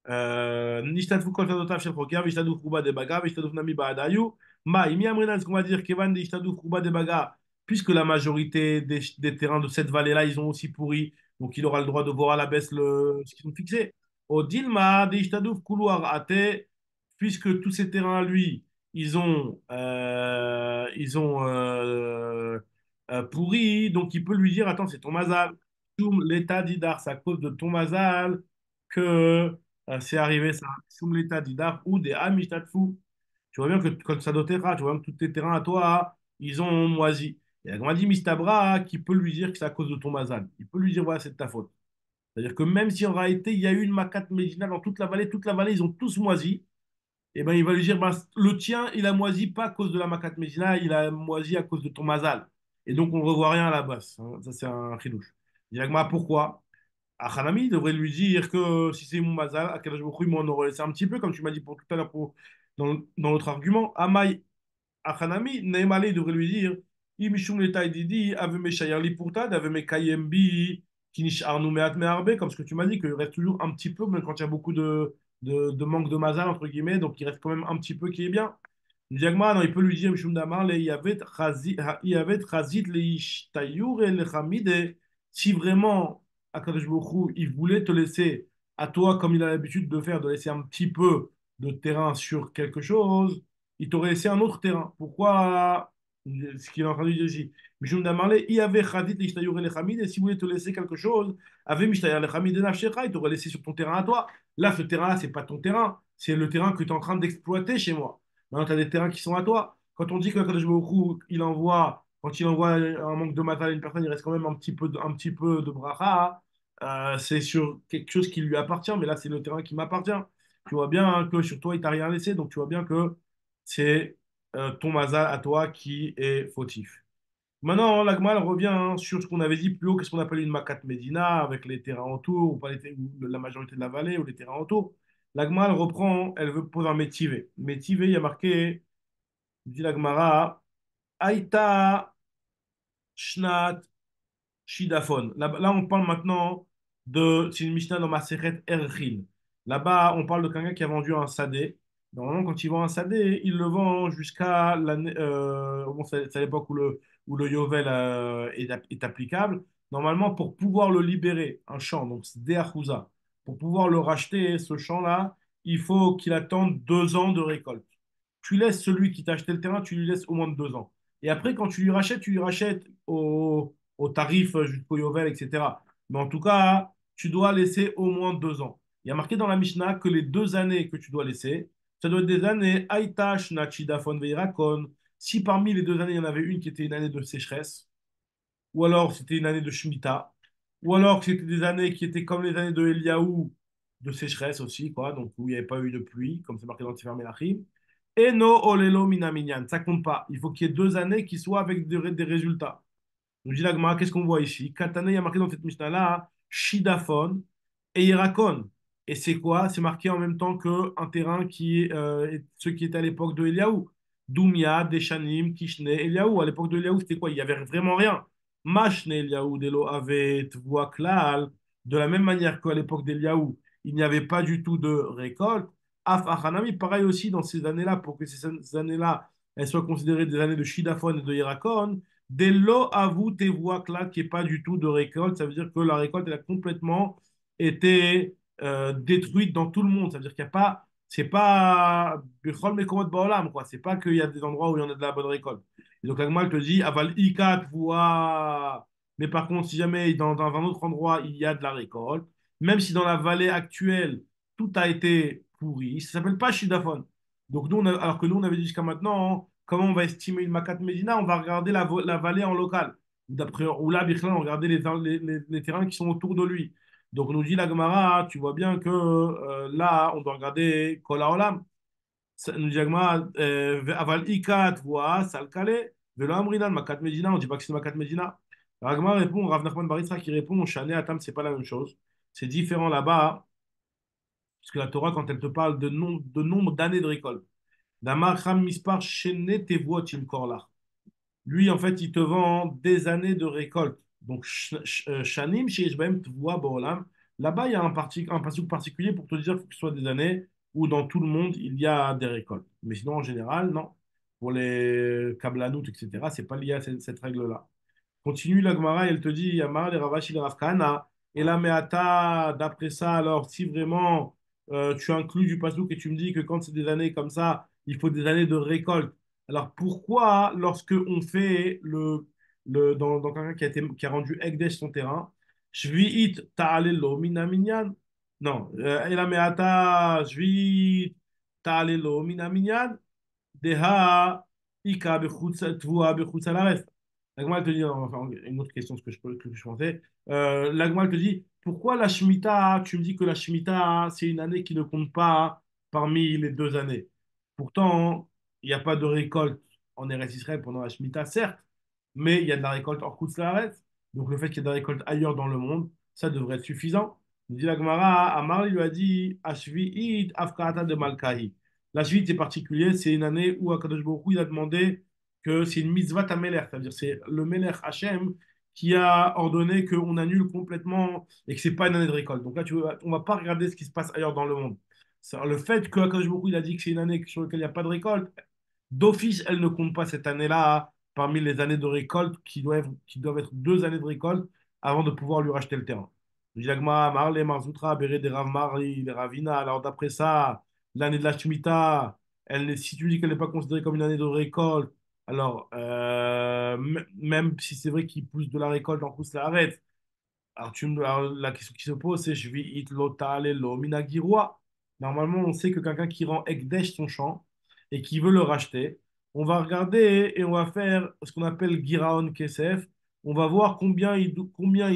Nishtadfu kol tadotav shel choker, vishtaduf ruba de baga, vishtaduf nami ba'adayu. Imi amrinan, ce qu'on va dire, kevan de ishtaduf ruba de baga, puisque la majorité des terrains de cette vallée-là, ils ont aussi pourri, donc il aura le droit de voir à la baisse ce qu'ils ont fixé. Au dilma de ishtaduf kuluar ate, puisque tous ces terrains, lui, ils ont pourri, donc il peut lui dire, attends, c'est ton mazal. L'état d'Idar, c'est à cause de ton mazal que c'est arrivé ça. Soum l'état d'Idar ou des Amitatfou. Tu vois bien que quand ça dotera, tu vois bien que tous tes terrains à toi, ils ont moisi. Et la dit Mistabra qui peut lui dire que c'est à cause de ton mazal. Il peut lui dire, voilà, c'est de ta faute. C'est-à-dire que même si en réalité, il y a eu une Makat Médina dans toute la vallée, ils ont tous moisi, et ben il va lui dire, ben, le tien, il a moisi pas à cause de la Makat Médina, il a moisi à cause de ton mazal. Et donc, on ne revoit rien à la base, hein. Ça, c'est un chidouche. Il dit, pourquoi? Hanami devrait lui dire que si c'est mon mazal, à quel âge il m'en aurait laissé un petit peu, comme tu m'as dit pour tout à l'heure dans l'autre argument. Amai Hanami, Neymale devrait lui dire Imishum letai didi, ave meshayar li purtad, ave mekayem bi, kinish arnu meat meharbe, comme ce que tu m'as dit, qu'il reste toujours un petit peu, même quand il y a beaucoup de manque de mazal, entre guillemets, donc il reste quand même un petit peu qui est bien. Le diagma, non, il peut lui dire, Mishum damar, le yavet chazit le ishtayur et le chamide, si vraiment, Akadosh Baruch Hu, il voulait te laisser à toi, comme il a l'habitude de faire, de laisser un petit peu de terrain sur quelque chose, il t'aurait laissé un autre terrain. Pourquoi ce qu'il est en train de dire ici? Mishum Damarle, il y avait Khadit l'Ishtayur et Lechamid, et si vous voulez te laisser quelque chose, avait Mishtayar Lechamid et Nafshecha, il t'aurait laissé sur ton terrain à toi. Là, ce terrain-là, c'est pas ton terrain, c'est le terrain que tu es en train d'exploiter chez moi. Maintenant, tu as des terrains qui sont à toi. Quand on dit que Kadosh Baruch Hu, il envoie, quand il envoie un manque de matériel à une personne, il reste quand même un petit peu de bracha. C'est sur quelque chose qui lui appartient, mais là, c'est le terrain qui m'appartient. Tu vois bien hein, que sur toi, il t'a rien laissé, donc tu vois bien que c'est ton mazal à toi qui est fautif. Maintenant, l'Agma, elle revient hein, sur ce qu'on avait dit plus haut, qu'est-ce qu'on appelle une Makat Medina, avec les terrains autour, ou pas ou la majorité de la vallée, ou les terrains autour. L'Agma, elle reprend, elle veut poser un métivé. Métivé, il y a marqué, dit l'Agmara, Aïta Shnat Shidaphon. Là, on parle maintenant de. C'est une Mishnah dans Maseret Erchin. Là-bas, on parle de quelqu'un qui a vendu un sadé. Normalement, quand il vend un sadé, il le vend jusqu'à l'année. Bon, c'est à l'époque où le Yovel est applicable. Normalement, pour pouvoir le libérer, un champ, donc c'est Deachouza, pour pouvoir le racheter, ce champ-là, il faut qu'il attende 2 ans de récolte. Tu laisses celui qui t'a acheté le terrain, tu lui laisses au moins de 2 ans. Et après, quand tu lui rachètes au tarif jusqu'au Yovel, etc. Mais en tout cas, tu dois laisser au moins 2 ans. Il y a marqué dans la Mishnah que les 2 années que tu dois laisser, ça doit être des années Aitash, Nachidafon, Veirakon. Si parmi les 2 années, il y en avait une qui était une année de sécheresse, ou alors c'était une année de Shemitah, ou alors que c'était des années qui étaient comme les années de Eliaou, de sécheresse aussi, quoi, donc où il n'y avait pas eu de pluie, comme c'est marqué dans Tifer Melachim. Et no olelo minaminyan, ça compte pas. Il faut qu'il y ait 2 années qui soient avec des résultats. Nous dit l'Agmara, qu'est-ce qu'on voit ici? Katane, il y a marqué dans cette Mishnah-là, Shidaphon et Hirakon. Et c'est quoi? C'est marqué en même temps qu'un terrain est ce qui était à l'époque de Eliaou. Doumia, Deshanim, Kishne, Eliaou. À l'époque de Eliaou, c'était quoi? Il n'y avait vraiment rien. Mashne, Eliaou, Delo, Avet, Klal. De la même manière qu'à l'époque d'Eliaou, il n'y avait pas du tout de récolte. Af Achanami, pareil aussi dans ces années-là, pour que ces années-là, elles soient considérées des années de Shidaphon et de Hirakon. Dès lo avoue tes voix là qui n'est pas du tout de récolte, ça veut dire que la récolte elle a complètement été détruite dans tout le monde. Ça veut dire qu'il n'y a pas, c'est pas Bechol Mekomot Baolam, quoi. C'est pas qu'il y a des endroits où il y en a de la bonne récolte. Et donc l'Agma te dit aval ikat voix. Mais par contre, si jamais dans un autre endroit il y a de la récolte, même si dans la vallée actuelle tout a été pourri, ça s'appelle pas Shidaphon. Donc nous, alors que nous on avait dit jusqu'à maintenant. Hein, comment on va estimer une Makat Medina? On va regarder la vallée en local. D'après Oula Bichlan, on va regarder les terrains qui sont autour de lui. Donc, nous dit la Gemara, tu vois bien que là, on doit regarder Kol Haolam. Nous dit la Gemara, Aval Ikat, voix, Salkale, Velo Amrinan, Makat Medina. On ne dit pas que c'est Makat Medina. La Gemara répond, Rav Nachman Baritra qui répond, Shane Atam, c'est pas la même chose. C'est différent là-bas, parce que la Torah, quand elle te parle de nombre d'années de récolte, Damar Cham Mispar Shene Tevuot Imkorlach. Lui, en fait, il te vend des années de récolte. Donc, Shanim, chez Ishbaim, Tvoa, Borolam. Là-bas, il y a un passage particulier pour te dire qu'il faut que ce soit des années où dans tout le monde, il y a des récoltes. Mais sinon, en général, non. Pour les Kablanout, etc., c'est pas lié à cette règle-là. Continue la Gemara, elle te dit, Yamar, les Ravashi, les Ravkana. Et là, mais d'après ça, alors, si vraiment tu inclus du pasouk et tu me dis que quand c'est des années comme ça, il faut des années de récolte. Alors, pourquoi, lorsque on fait dans quelqu'un qui a rendu Ekdesh son terrain, Shvi'it ta'alelo mina minyan? Non, et là, mais Shvi'it ta'alelo mina minyan? Deha ika tvua bechutz haaretz. L'Agma, elle te dit, enfin, une autre question, ce que je pensais. L'Agma, elle te dit, pourquoi la Shemitah, tu me dis que la Shemitah, c'est une année qui ne compte pas parmi les 2 années. Pourtant, il n'y a pas de récolte en Eretz Israël pendant la Shemitah, certes, mais il y a de la récolte hors Koutz Laaretz. Donc le fait qu'il y ait de la récolte ailleurs dans le monde, ça devrait être suffisant. Il dit la Gemara, Amar lui a dit, Ashvi'it afkarata de Malkahi. La suite est particulière, c'est une année où Akadosh Baruch Hu, il a demandé que c'est une mitzvah tameler, c'est-à-dire c'est le Melech Hachem qui a ordonné qu'on annule complètement et que c'est pas une année de récolte. Donc là, on va pas regarder ce qui se passe ailleurs dans le monde. Le fait que Akadosh Baruch Hu, il a dit que c'est une année sur laquelle il n'y a pas de récolte, d'office, elle ne compte pas cette année-là parmi les années de récolte qui doivent être 2 années de récolte avant de pouvoir lui racheter le terrain. Jagma, Marle, Marzoutra, Béré, des Rav Marli, des Ravina. Alors d'après ça, l'année de la Shemitah, si tu dis qu'elle n'est pas considérée comme une année de récolte, alors même si c'est vrai qu'il pousse de la récolte, en pousse la arrête. Alors, la question qui se pose, c'est je vis it lota lo minagiroi. Normalement, on sait que quelqu'un qui rend Ekdesh son champ et qui veut le racheter, on va regarder et on va faire ce qu'on appelle Giraon Kesef. On va voir combien il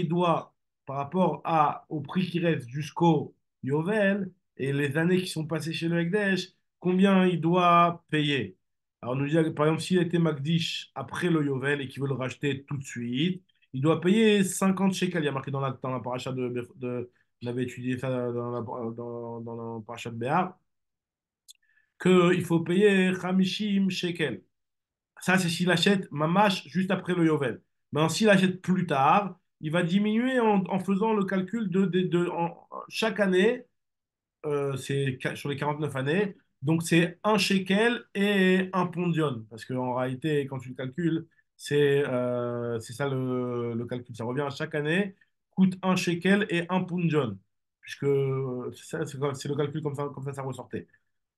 doit par rapport au prix qui reste jusqu'au Yovel et les années qui sont passées chez le Ekdesh, combien il doit payer. Alors, on nous dit, par exemple, s'il était Magdish après le Yovel et qu'il veut le racheter tout de suite, il doit payer 50 shekels. Il y a marqué dans la paracha on avait étudié ça dans la paracha de Béar, qu'il faut payer 50 shekels. Ça, c'est s'il achète mamash juste après le Yovel. Mais s'il achète plus tard, il va diminuer en faisant le calcul chaque année sur les 49 années. Donc, c'est un shekel et un pondion. Parce qu'en réalité, quand tu le calcules, c'est ça le calcul. Ça revient à chaque année, coûte un shekel et un pondion. Puisque c'est le calcul comme ça ressortait.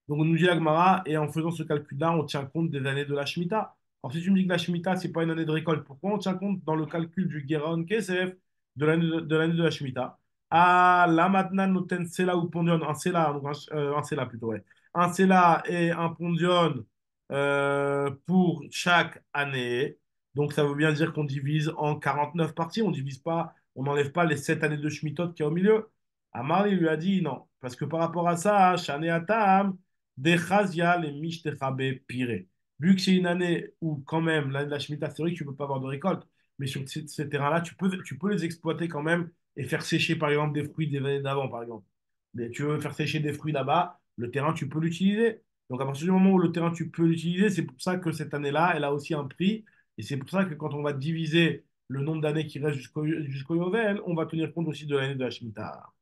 Donc, on nous dit la Gemara, et en faisant ce calcul-là, on tient compte des années de la Shemitah. Alors, si tu me dis que la Shemitah, c'est pas une année de récolte, pourquoi on tient compte dans le calcul du Geron Kesef de l'année de la Shemitah? Ah, là maintenant, nous tenons Sela ou Pondion, un Sela, donc un Sela plutôt, ouais. Un Sela et un Pondion pour chaque année. Donc, ça veut bien dire qu'on divise en 49 parties. On divise pas, on n'enlève pas les 7 années de Shemitot qu'il y a au milieu. Amar, il lui a dit non. Parce que par rapport à ça, Shane Atam, des Chazia, les Mishtechabe Piré. Vu que c'est une année où, quand même, l'année de la Shemitah, c'est vrai que tu ne peux pas avoir de récolte, mais sur ces terrains-là, tu peux les exploiter quand même et faire sécher, par exemple, des fruits des années d'avant, par exemple. Mais tu veux faire sécher des fruits là-bas, le terrain, tu peux l'utiliser. Donc, à partir du moment où le terrain, tu peux l'utiliser, c'est pour ça que cette année-là, elle a aussi un prix. Et c'est pour ça que quand on va diviser le nombre d'années qui reste jusqu'au Yovel, on va tenir compte aussi de l'année de la Shemitah.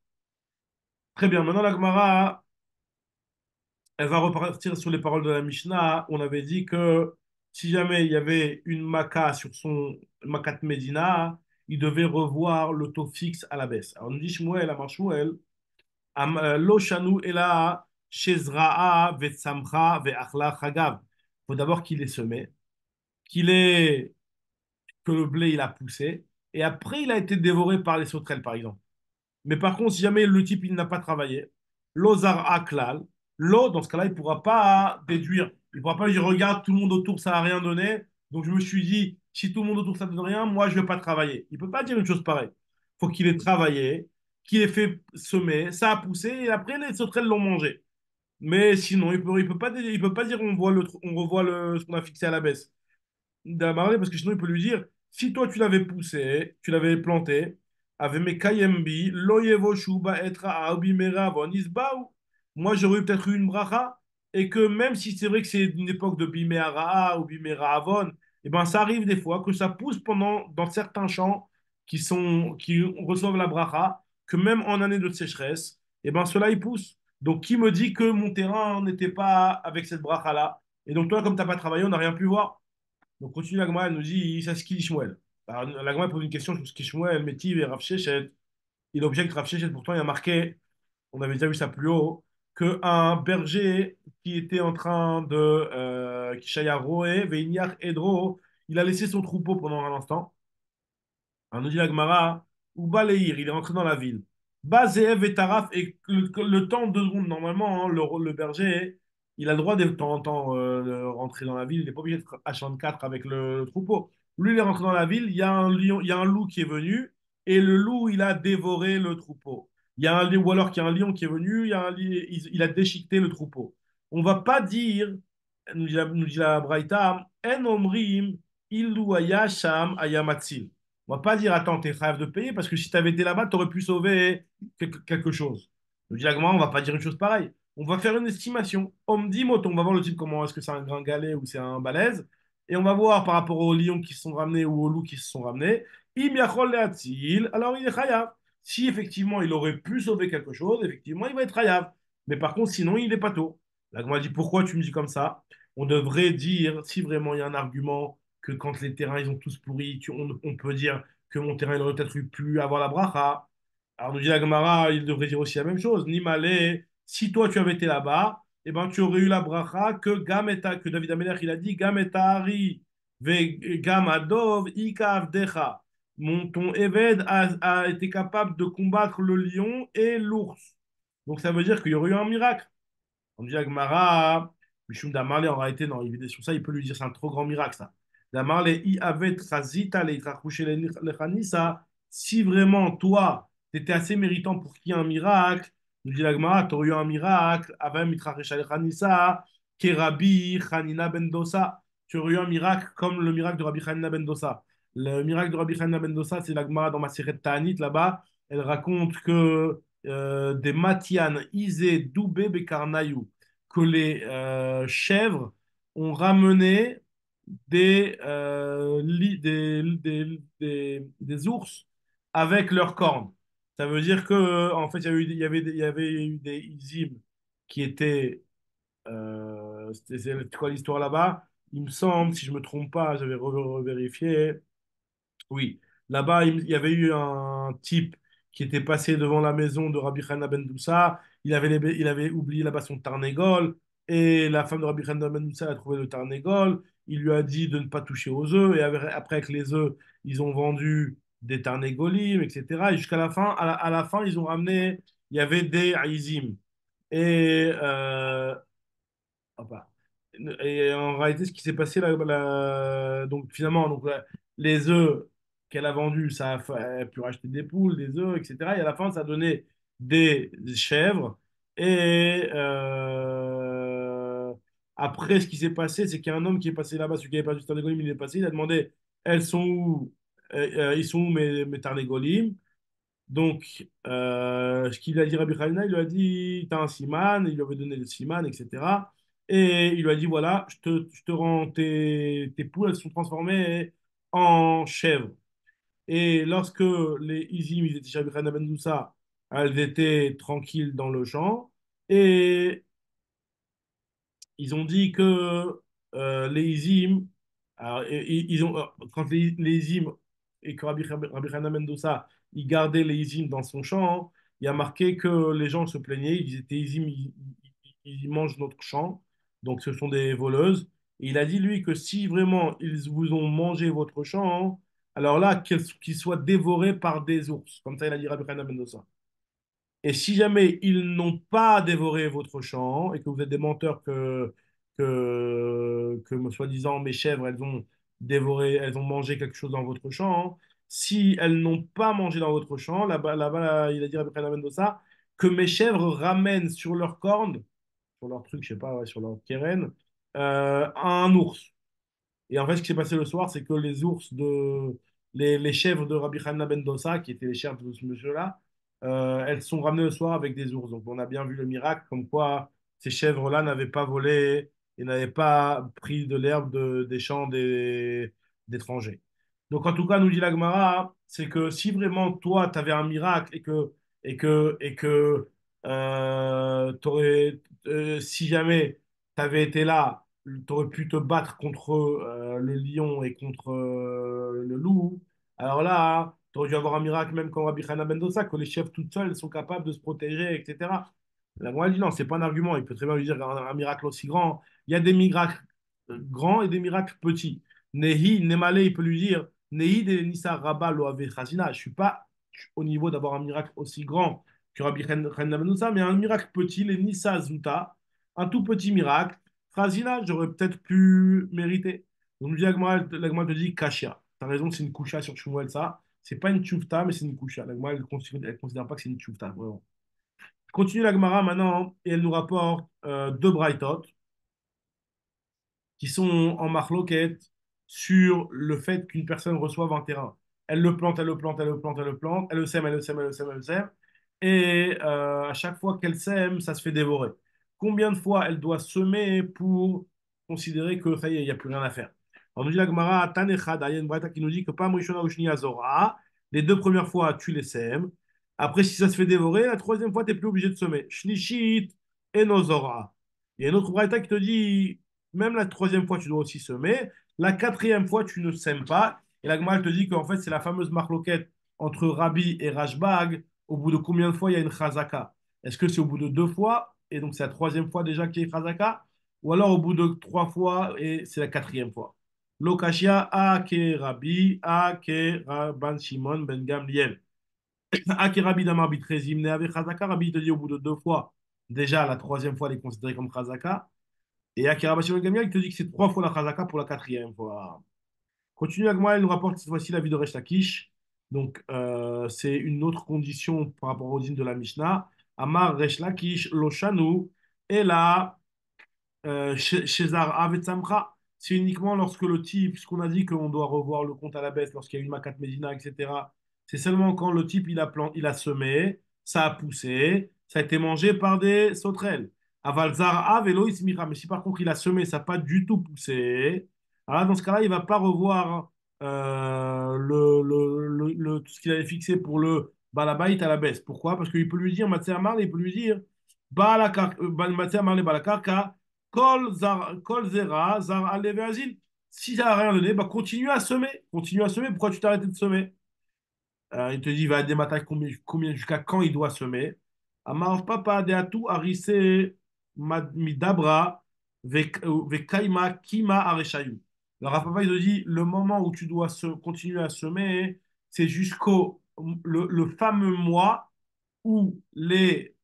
Très bien, maintenant la Gemara, elle va repartir sur les paroles de la Mishnah. On avait dit que si jamais il y avait une maca sur son makat Medina, il devait revoir le taux fixe à la baisse. Alors, on nous dit Shmuel, Amar Shmuel, Lo shanu ela shezra'a vetsamcha ve'achla chagav. Il faut d'abord qu'il ait semé, qu'il ait, que le blé il a poussé, et après il a été dévoré par les sauterelles, par exemple. Mais par contre, si jamais le type il n'a pas travaillé, l'ozar aklal, l'eau, dans ce cas-là, il ne pourra pas déduire. Il ne pourra pas dire, regarde, tout le monde autour, ça n'a rien donné. Donc je me suis dit, si tout le monde autour, ça ne donne rien, moi, je ne vais pas travailler. Il ne peut pas dire une chose pareille. Il faut qu'il ait travaillé, qu'il ait fait semer, ça a poussé, et après, les sauterelles l'ont mangé. Mais sinon, il peut pas dire, on revoit ce qu'on a fixé à la baisse d'Amarle, parce que sinon il peut lui dire, si toi tu l'avais poussé, tu l'avais planté, avec mes kayembi, loyevo shuba etra aobimera von isbaou, moi j'aurais eu peut-être eu une bracha, et que même si c'est vrai que c'est une époque de bimera ou bimera avon, et ben ça arrive des fois que ça pousse dans certains champs qui reçoivent la bracha, que même en année de sécheresse, et ben cela il pousse. Donc qui me dit que mon terrain n'était pas avec cette bracha-là? Et donc toi, comme tu n'as pas travaillé, on n'a rien pu voir. Donc, continue la Gemara, elle nous dit, ça qui Shmuel. Alors, la Gemara pose une question sur ce qui Shmuel, Métiv et Rav Sheshet. Il objecte Rav Sheshet, pourtant il y a marqué, on avait déjà vu ça plus haut, qu'un berger qui était en train Kishaya Roé, Veignach Edro, il a laissé son troupeau pendant un instant. Alors, nous dit la Gemara, Uba Leir, il est rentré dans la ville. Bazeev et Taraf, et le temps de secondes, normalement, hein, le berger, il a le droit de temps en temps de rentrer dans la ville, il n'est pas obligé d'être H24 avec le troupeau. Lui, il est rentré dans la ville, il y a un lion, il y a un loup qui est venu, et le loup, il a dévoré le troupeau. Il y a un lion, ou alors qu'il y a un lion qui est venu, il a déchiqueté le troupeau. On va pas dire, nous dit la Braïta, En omrim, illu ayasham ayamatsil. On va pas dire, attends, t'es rêve de payer, parce que si tu avais été là-bas, tu aurais pu sauver quelque chose. Le diagramme, on va pas dire une chose pareille. On va faire une estimation. On me dit, on va voir le type comment est-ce que c'est un gringalet ou c'est un balèze. Et on va voir par rapport aux lions qui se sont ramenés ou aux loups qui se sont ramenés. Im yachol le'atzil, alors il est chayav. Si effectivement il aurait pu sauver quelque chose, effectivement il va être chayav. Mais par contre, sinon il est pas tôt. La Gemara dit pourquoi tu me dis comme ça? On devrait dire, si vraiment il y a un argument, que quand les terrains ils ont tous pourri, on peut dire que mon terrain il aurait peut-être pu avoir la bracha. Alors nous dit la Gemara, il devrait dire aussi la même chose. Nimale, si toi tu avais été là-bas, eh ben, tu aurais eu la bracha que David Amelech il a dit Gametari ve Gamadov ikav decha. Ton Eved a été capable de combattre le lion et l'ours. Donc ça veut dire qu'il y aurait eu un miracle. On dit à Gmara, Mishum Damarle, en réalité, non, il est sur ça, il peut lui dire c'est un trop grand miracle, ça. Damarle, I avait Trazita, les Khanissa, si vraiment, toi, tu étais assez méritant pour qu'il y ait un miracle, nous dit la Gemara, tu aurais eu un miracle, Avem Mitrachecha le Khanissa, Kerabi Hanina ben Dosa, tu aurais eu un miracle comme le miracle de Rabbi Hanina ben Dosa. Le miracle de Rabbi Hanina ben Dosa, c'est la Gemara dans ma série Ta'anit, là-bas, elle raconte que des Matian, Isé, Doubé, Bekarnaïou, que les chèvres ont ramené des ours avec leurs cornes. Ça veut dire que en fait, il y avait eu des Izim qui étaient. C'est quoi l'histoire là-bas? Il me semble, si je me trompe pas, j'avais revérifié. Oui, là-bas, il y avait eu un type qui était passé devant la maison de Rabbi Hanna ben Doussa. Il avait oublié là-bas son tarnégol. Et la femme de Rabbi Hanna ben Doussa a trouvé le tarnégol. Il lui a dit de ne pas toucher aux œufs. Et après, avec les œufs, ils ont vendu des tarnégolim, etc. Et jusqu'à la fin, à la fin, ils ont ramené, il y avait des aïzim. Et Enfin, et en réalité, ce qui s'est passé, donc finalement, les œufs qu'elle a vendus, elle a pu racheter des poules, des œufs, etc. Et à la fin, ça a donné des chèvres. Et après, ce qui s'est passé, c'est qu'il y a un homme qui est passé là-bas, celui qui avait pas du Tarnégolim, il est passé, il a demandé, elles sont où? Ils sont où mes Tarnégolim? Donc, ce qu'il a dit Rabbi Hanina, il lui a dit, t'as un siman, il lui avait donné le siman, etc. Et il lui a dit, voilà, je te rends tes poules, elles se sont transformées en chèvres. Et lorsque les Izim, ils étaient chez Rabbi Hanina ben Doussa, elles étaient tranquilles dans le champ. Et ils ont dit que les Izim, alors, ils ont, quand les Izim et que Rabbi Hanna Mendoza, il gardait les Izim dans son champ, il y a marqué que les gens se plaignaient, ils disaient, tes Izim, ils mangent notre champ, donc ce sont des voleuses. Et il a dit, lui, que si vraiment ils vous ont mangé votre champ, alors là, qu'ils soient dévorés par des ours. Comme ça, il a dit Rabbi Hanna Mendoza. Et si jamais ils n'ont pas dévoré votre champ et que vous êtes des menteurs soi-disant, mes chèvres, elles ont dévoré, elles ont mangé quelque chose dans votre champ, si elles n'ont pas mangé dans votre champ, là-bas, il a dit à Rabbi Mendoza, que mes chèvres ramènent sur leurs cornes, sur leur truc, je sais pas, ouais, sur leur kérène, un ours. Et en fait, ce qui s'est passé le soir, c'est que les chèvres de Rabbi Hanna ben Dossa, qui étaient les chèvres de ce monsieur-là, elles sont ramenées le soir avec des ours. Donc, on a bien vu le miracle, comme quoi ces chèvres-là n'avaient pas volé et n'avaient pas pris de l'herbe des champs d'étrangers. Donc, en tout cas, nous dit la Gemara, c'est que si vraiment toi, tu avais un miracle et que si jamais tu avais été là, tu aurais pu te battre contre le lion et contre le loup. Alors là, tu aurais dû avoir un miracle même comme Rabbi Hanna ben Dossa, que les chefs toutes seules sont capables de se protéger, etc. La Gemara dit non, c'est pas un argument. Il peut très bien lui dire un miracle aussi grand. Il y a des miracles grands et des miracles petits. Nehi, Nemale, il peut lui dire Nehi de Nisa Rabba lo ave chazina. Je suis pas au niveau d'avoir un miracle aussi grand que Rabbi Hanna ben Dossa, mais un miracle petit, les Nisa Zuta, un tout petit miracle. Khazina, j'aurais peut-être pu mériter. Donc, nous dit l'Agma te dit Kashia. T'as raison, c'est une kusha sur Shmuel, ça. C'est pas une tchoufta, mais c'est une kusha. L'Agma, elle considère pas que c'est une tchoufta, vraiment. Continue l'Agmara maintenant, et elle nous rapporte deux braïtot qui sont en marloquette sur le fait qu'une personne reçoive un terrain. Elle le plante, elle le plante, elle le plante, elle le plante, elle le sème, elle le sème, elle le sème, elle le sème. Et à chaque fois qu'elle sème, ça se fait dévorer. Combien de fois elle doit semer pour considérer que ça y est, il n'y a plus rien à faire? Alors, nous dit la Gemara, Tanechada, il y a une braïta qui nous dit que pas Rishona ou Shnia Zora. Les deux premières fois, tu les sèmes. Après, si ça se fait dévorer, la troisième fois, tu n'es plus obligé de semer. Shlishit et Nozora. Il y a une autre braïta qui te dit, même la troisième fois, tu dois aussi semer. La quatrième fois, tu ne sèmes pas. Et la Gemara, elle te dit qu'en fait, c'est la fameuse marloquette entre Rabbi et Rashbag. Au bout de combien de fois il y a une chazaka? Est-ce que c'est au bout de deux fois? Et donc, c'est la troisième fois déjà qu'il y a une chazaka? Ou alors au bout de trois fois et c'est la quatrième fois? Lokashia Ake Rabbi, Ake Rabban Shimon Ben Gamliel. Ake Rabbi Damar Bitrezim Neave Chazaka. Rabbi te dit au bout de deux fois, déjà la troisième fois elle est considérée comme Chazaka. Et Ake Rabbi Shimon Ben Gamliel il te dit que c'est trois fois la Chazaka pour la quatrième fois. Continue avec moi, elle nous rapporte cette fois-ci la vie de Resh Lakish. Donc, c'est une autre condition par rapport aux dîmes de la Mishnah. Amar Resh Lakish Loshanu. Et là, chez Avetsamra, c'est uniquement lorsque le type, puisqu'on a dit qu'on doit revoir le compte à la baisse lorsqu'il y a une Makat Medina, etc. C'est seulement quand le type il a semé, ça a poussé, ça a été mangé par des sauterelles. Avalzar Av Eloïs Mira. Mais si par contre il a semé, ça n'a pas du tout poussé, alors là, dans ce cas-là, il ne va pas revoir tout ce qu'il avait fixé pour le Balabait à la baisse. Pourquoi? Parce qu'il peut lui dire, Matzé Amar, il peut lui dire, Matzé Amar le Balakarka, Kol Zera, Zar Alev Azil. Si ça n'a rien donné, bah continue à semer. Continue à semer. Pourquoi tu t'es arrêté de semer? Il te dit, il va démater jusqu'à quand il doit semer. Amar Papa de Atou Arise Midabra Vekaima Kima Areshayu. Alors, Rav Papa, il te dit, le moment où tu dois continuer à semer, c'est jusqu'au le fameux mois où les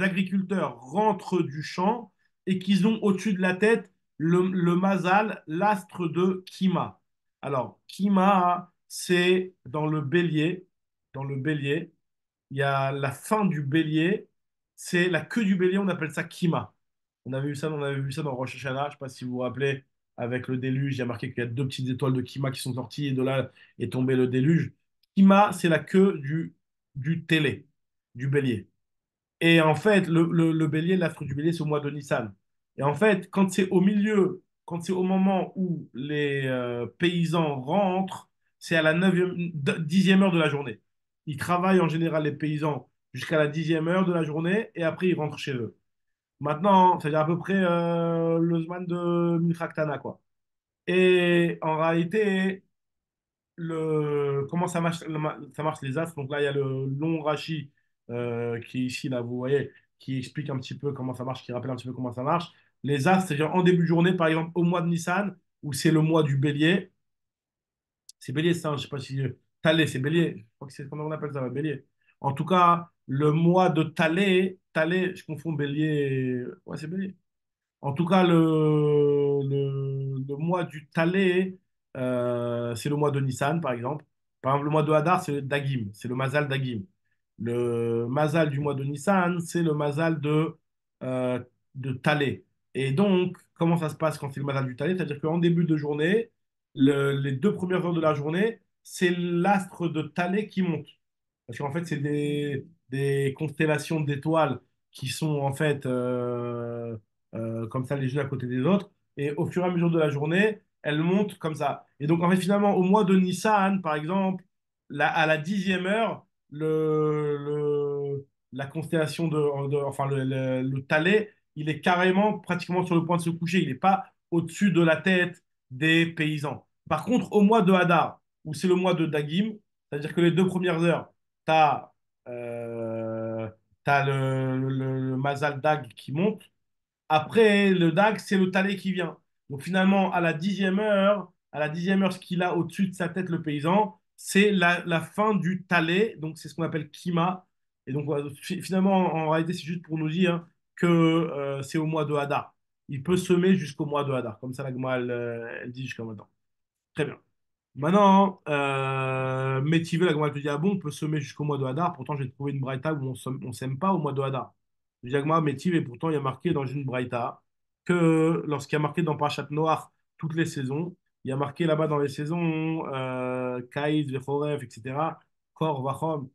agriculteurs rentrent du champ et qu'ils ont au-dessus de la tête le mazal, l'astre de Kima. Alors, Kima, c'est dans le bélier. Dans le bélier, il y a la fin du bélier, c'est la queue du bélier, on appelle ça Kima. On avait vu ça dans Rosh Hashanah, je ne sais pas si vous vous rappelez, avec le déluge, il y a marqué qu'il y a deux petites étoiles de Kima qui sont sorties et de là est tombé le déluge. Kima, c'est la queue du télé, du bélier. Et en fait, le bélier, l'astre du bélier, c'est au mois de Nissan. Et en fait, quand c'est au milieu, quand c'est au moment où les paysans rentrent, c'est à la 10e heure de la journée. Ils travaillent en général, les paysans, jusqu'à la 10e heure de la journée, et après, ils rentrent chez eux. Maintenant, c'est à peu près le Zman de Minchaktana, quoi. Et en réalité, comment ça marche les astres. Donc là, il y a le long Rashi qui est ici, là, vous voyez, qui explique un petit peu comment ça marche, qui rappelle un petit peu comment ça marche. Les astres, c'est-à-dire en début de journée, par exemple, au mois de Nissan, où c'est le mois du bélier. C'est bélier, ça, je ne sais pas si. Talé, c'est bélier. Je crois que c'est comment on appelle ça, ouais, bélier. En tout cas, le mois de Talé, je confonds bélier. Ouais, c'est bélier. En tout cas, le mois du Talé, c'est le mois de Nissan, par exemple. Par exemple, le mois de Hadar, c'est le Dagim, c'est le Mazal Dagim. Le Mazal du mois de Nissan, c'est le Mazal euh, de Talé. Et donc, comment ça se passe quand c'est le Mazal du Talé? C'est-à-dire qu'en début de journée, les deux premières heures de la journée, c'est l'astre de Talé qui monte. Parce qu'en fait, c'est des constellations d'étoiles qui sont en fait comme ça les unes à côté des autres. Et au fur et à mesure de la journée, elles montent comme ça. Et donc, en fait, finalement, au mois de Nissan, par exemple, à la 10e heure, la constellation enfin, le Thalès, il est carrément pratiquement sur le point de se coucher. Il n'est pas au-dessus de la tête des paysans. Par contre, au mois de Hadar, où c'est le mois de Dagim, c'est-à-dire que les deux premières heures, tu as, le Mazal Dag qui monte. Après, le DAG, c'est le talet qui vient. Donc finalement, à la 10e heure, ce qu'il a au-dessus de sa tête, le paysan, c'est la fin du talet. Donc c'est ce qu'on appelle Kima. Et donc voilà, finalement, en réalité, c'est juste pour nous dire que c'est au mois de Hadar. Il peut semer jusqu'au mois de Hadar. Comme ça, la Gemara, elle dit jusqu'à maintenant. Très bien. Maintenant, Métivé, la Gemara te dit, ah bon, on peut semer jusqu'au mois de Hadar. Pourtant, j'ai trouvé une braïta où on sème pas au mois de Hadar. Je dis, Agma, Métivé, pourtant, il y a marqué dans une braïta que lorsqu'il y a marqué dans Parashat Noach toutes les saisons, il y a marqué là-bas dans les saisons Kaïs, Vechoref, etc. Kor, Vachom.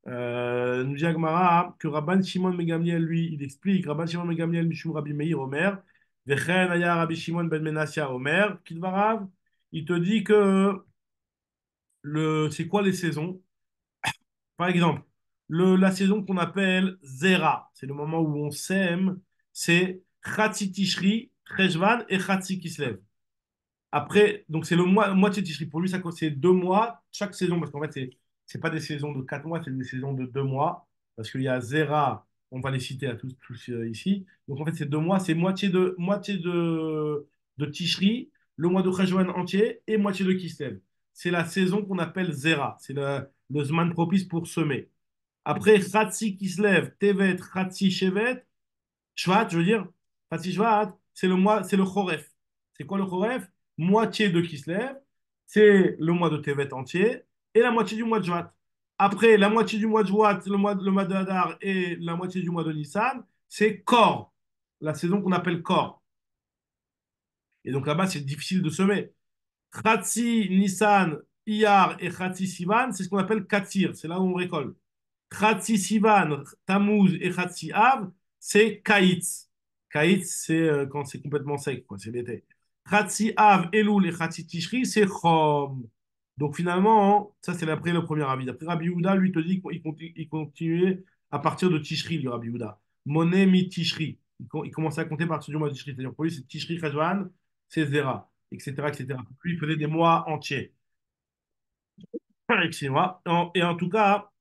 Nous dit Agmara que Rabban Shimon Megamliel, lui, il explique Rabban Shimon Megamliel, Mishum Rabbi Meir, Omer, Vechen Aya Rabbi Shimon ben Menassia, Omer, Kidvarav. il te dit que c'est quoi les saisons? Par exemple, la saison qu'on appelle Zera, c'est le moment où on sème, c'est Chatzi Tishri, Cheshvan et Chatzi Kislev. Après, donc c'est le moitié de Tishri. Pour lui, ça c'est 2 mois chaque saison, parce qu'en fait, c'est pas des saisons de 4 mois, c'est des saisons de 2 mois. Parce qu'il y a Zera, on va les citer à tous ici. Donc en fait, c'est 2 mois, c'est moitié de Tishri, le mois de Cheshvan entier et moitié de Kislev. C'est la saison qu'on appelle Zera. C'est le Zman propice pour semer. Après, Khatsi Kislev, Tevet, Khatsi Shevet, Shvat, je veux dire, Khatsi Shvat, c'est le Choref. C'est quoi le Choref? Moitié de Kislev, c'est le mois de Tevet entier, et la moitié du mois de Shvat. Après, la moitié du mois de Shvat, le mois de Hadar, et la moitié du mois de Nissan, c'est Kor, la saison qu'on appelle Kor. Et donc là-bas, c'est difficile de semer. Khatsi, Nissan, Iyar et Khatsi Sivan, c'est ce qu'on appelle Katsir, c'est là où on récolte. Khatsi Sivan, Tammuz et Khatsi Av, c'est Kaïtz. Kaïtz, c'est quand c'est complètement sec, quoi, c'est l'été. Khatsi Av, Elul et Khatsi Tishri, c'est Chom. Donc finalement, ça c'est après le premier avis. Après Rabbi Yehuda, lui te dit qu'il continuait à partir de Tishri, le Rabbi Yehuda. Moné mi Tishri. Il commençait à compter à partir du mois de Tishri. C'est-à-dire pour lui, c'est Tishri Cheshvan, c'est Zera, etc., etc. Lui, il faisait des mois entiers. Excusez-moi. Et en tout cas,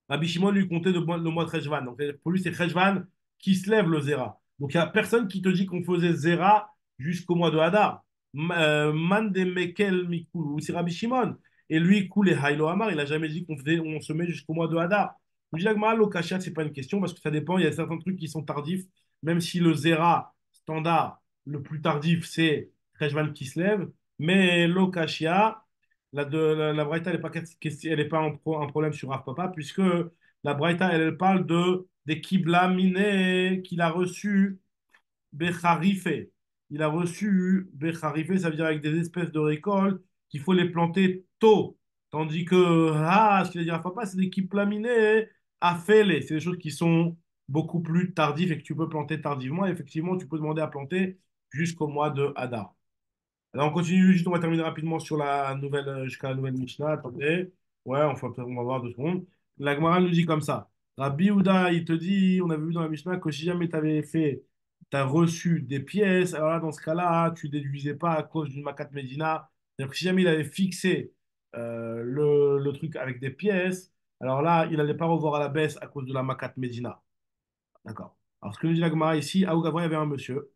Rabbi Shimon lui comptait le mois de Cheshvan. Donc pour lui, c'est Cheshvan qui se lève le Zera. Donc il n'y a personne qui te dit qu'on faisait Zera jusqu'au mois de Hadar. Man de Mekel Mikulu, c'est Rabbi Shimon. Et lui, Koul et Haïlo Amar, il n'a jamais dit on se met jusqu'au mois de Hadar. Je dis l'Okasha, ce n'est pas une question parce que ça dépend. Il y a certains trucs qui sont tardifs, même si le Zera standard, le plus tardif, c'est Cheshvan qui se lève. Mais l'Okashia, la Braïta, elle est pas un problème sur Rav Papa, puisque la Braïta, elle parle des Kibla Miné qu'il a reçu Becharife. Il a reçu Becharife, ça veut dire avec des espèces de récoltes qu'il faut les planter tôt. Tandis que, ce qu'il a dit Rav Papa, c'est des Kibla Miné Afele. C'est des choses qui sont beaucoup plus tardives et que tu peux planter tardivement. Et effectivement, tu peux demander à planter jusqu'au mois de Hadar. Alors, on continue, juste, on va terminer rapidement sur jusqu'à la nouvelle Mishnah. Attendez. Ouais, on va voir 2 secondes. La Gemara nous dit comme ça. Rabbi Houda, il te dit, on avait vu dans la Mishnah que si jamais tu as reçu des pièces, alors là, dans ce cas-là, tu déduisais pas à cause d'une Makat Medina. C'est-à-dire que si jamais il avait fixé le truc avec des pièces, alors là, il n'allait pas revoir à la baisse à cause de la Makat Medina. D'accord. Alors, ce que nous dit la Gemara ici, à Ougavra, il y avait un monsieur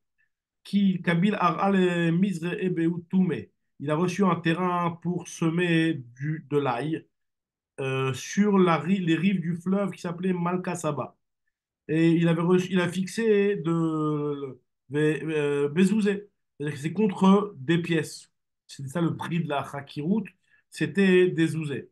qui Kabil Aral Mizre Ebeu Toume. Il a reçu un terrain pour semer de l'ail sur les rives du fleuve qui s'appelait Malkasaba. Et il a fixé Bezouzé. C'est-à-dire que c'est contre des pièces. C'est ça le prix de la Hakirout, c'était des zouzés.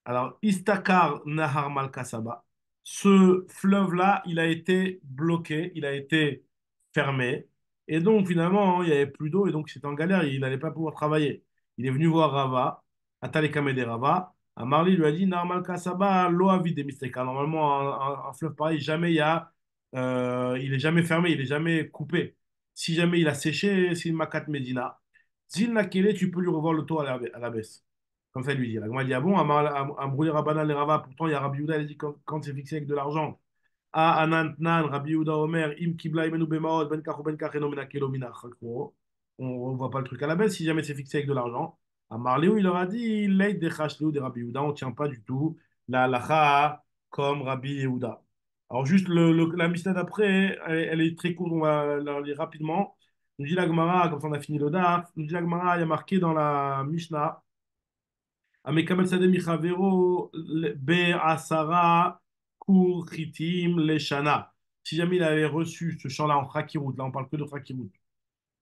Alors, Istakar Nahar Malkasaba, ce fleuve-là, il a été bloqué, il a été fermé. Et donc, finalement, il n'y avait plus d'eau et donc c'était en galère, il n'allait pas pouvoir travailler. Il est venu voir Rava, Atalekame de Rava. Marli lui a dit Nahar Malkasaba, l'eau a vide des mystères. Normalement, un fleuve pareil, il est jamais fermé, il est jamais coupé. Si jamais il a séché, c'est une Makat Medina. Zil Nakele, tu peux lui revoir le taux à la baisse. Comme ça, il lui dit. La Gemara dit, ah bon, à brûler Rabbanan les Rava, pourtant il y a Rabbi Yehuda, il dit quand c'est fixé avec de l'argent. Ah, Anantnan, Rabbi Yehuda Omer, Im Kibla Imenu Bemaot, Ben Kach ou Ben Kach, Eno Menakelo Minach. On ne voit pas le truc à la baisse si jamais c'est fixé avec de l'argent. À Marléou, il leur a dit, Leid de Chashléou de Rabbi Yehuda, on ne tient pas du tout la halacha comme Rabbi Yehuda. Alors, juste la Mishnah d'après, elle est très courte, on va la lire rapidement. Nous dit la Gemara, comme ça on a fini le DAF, nous dit la Gemara, il y a marqué dans la Mishnah, Amekabel Sade Michavero Be'asara Kurchitim Leshana. Si jamais il avait reçu ce champ-là en Khakirout, là on parle que de Khakirout,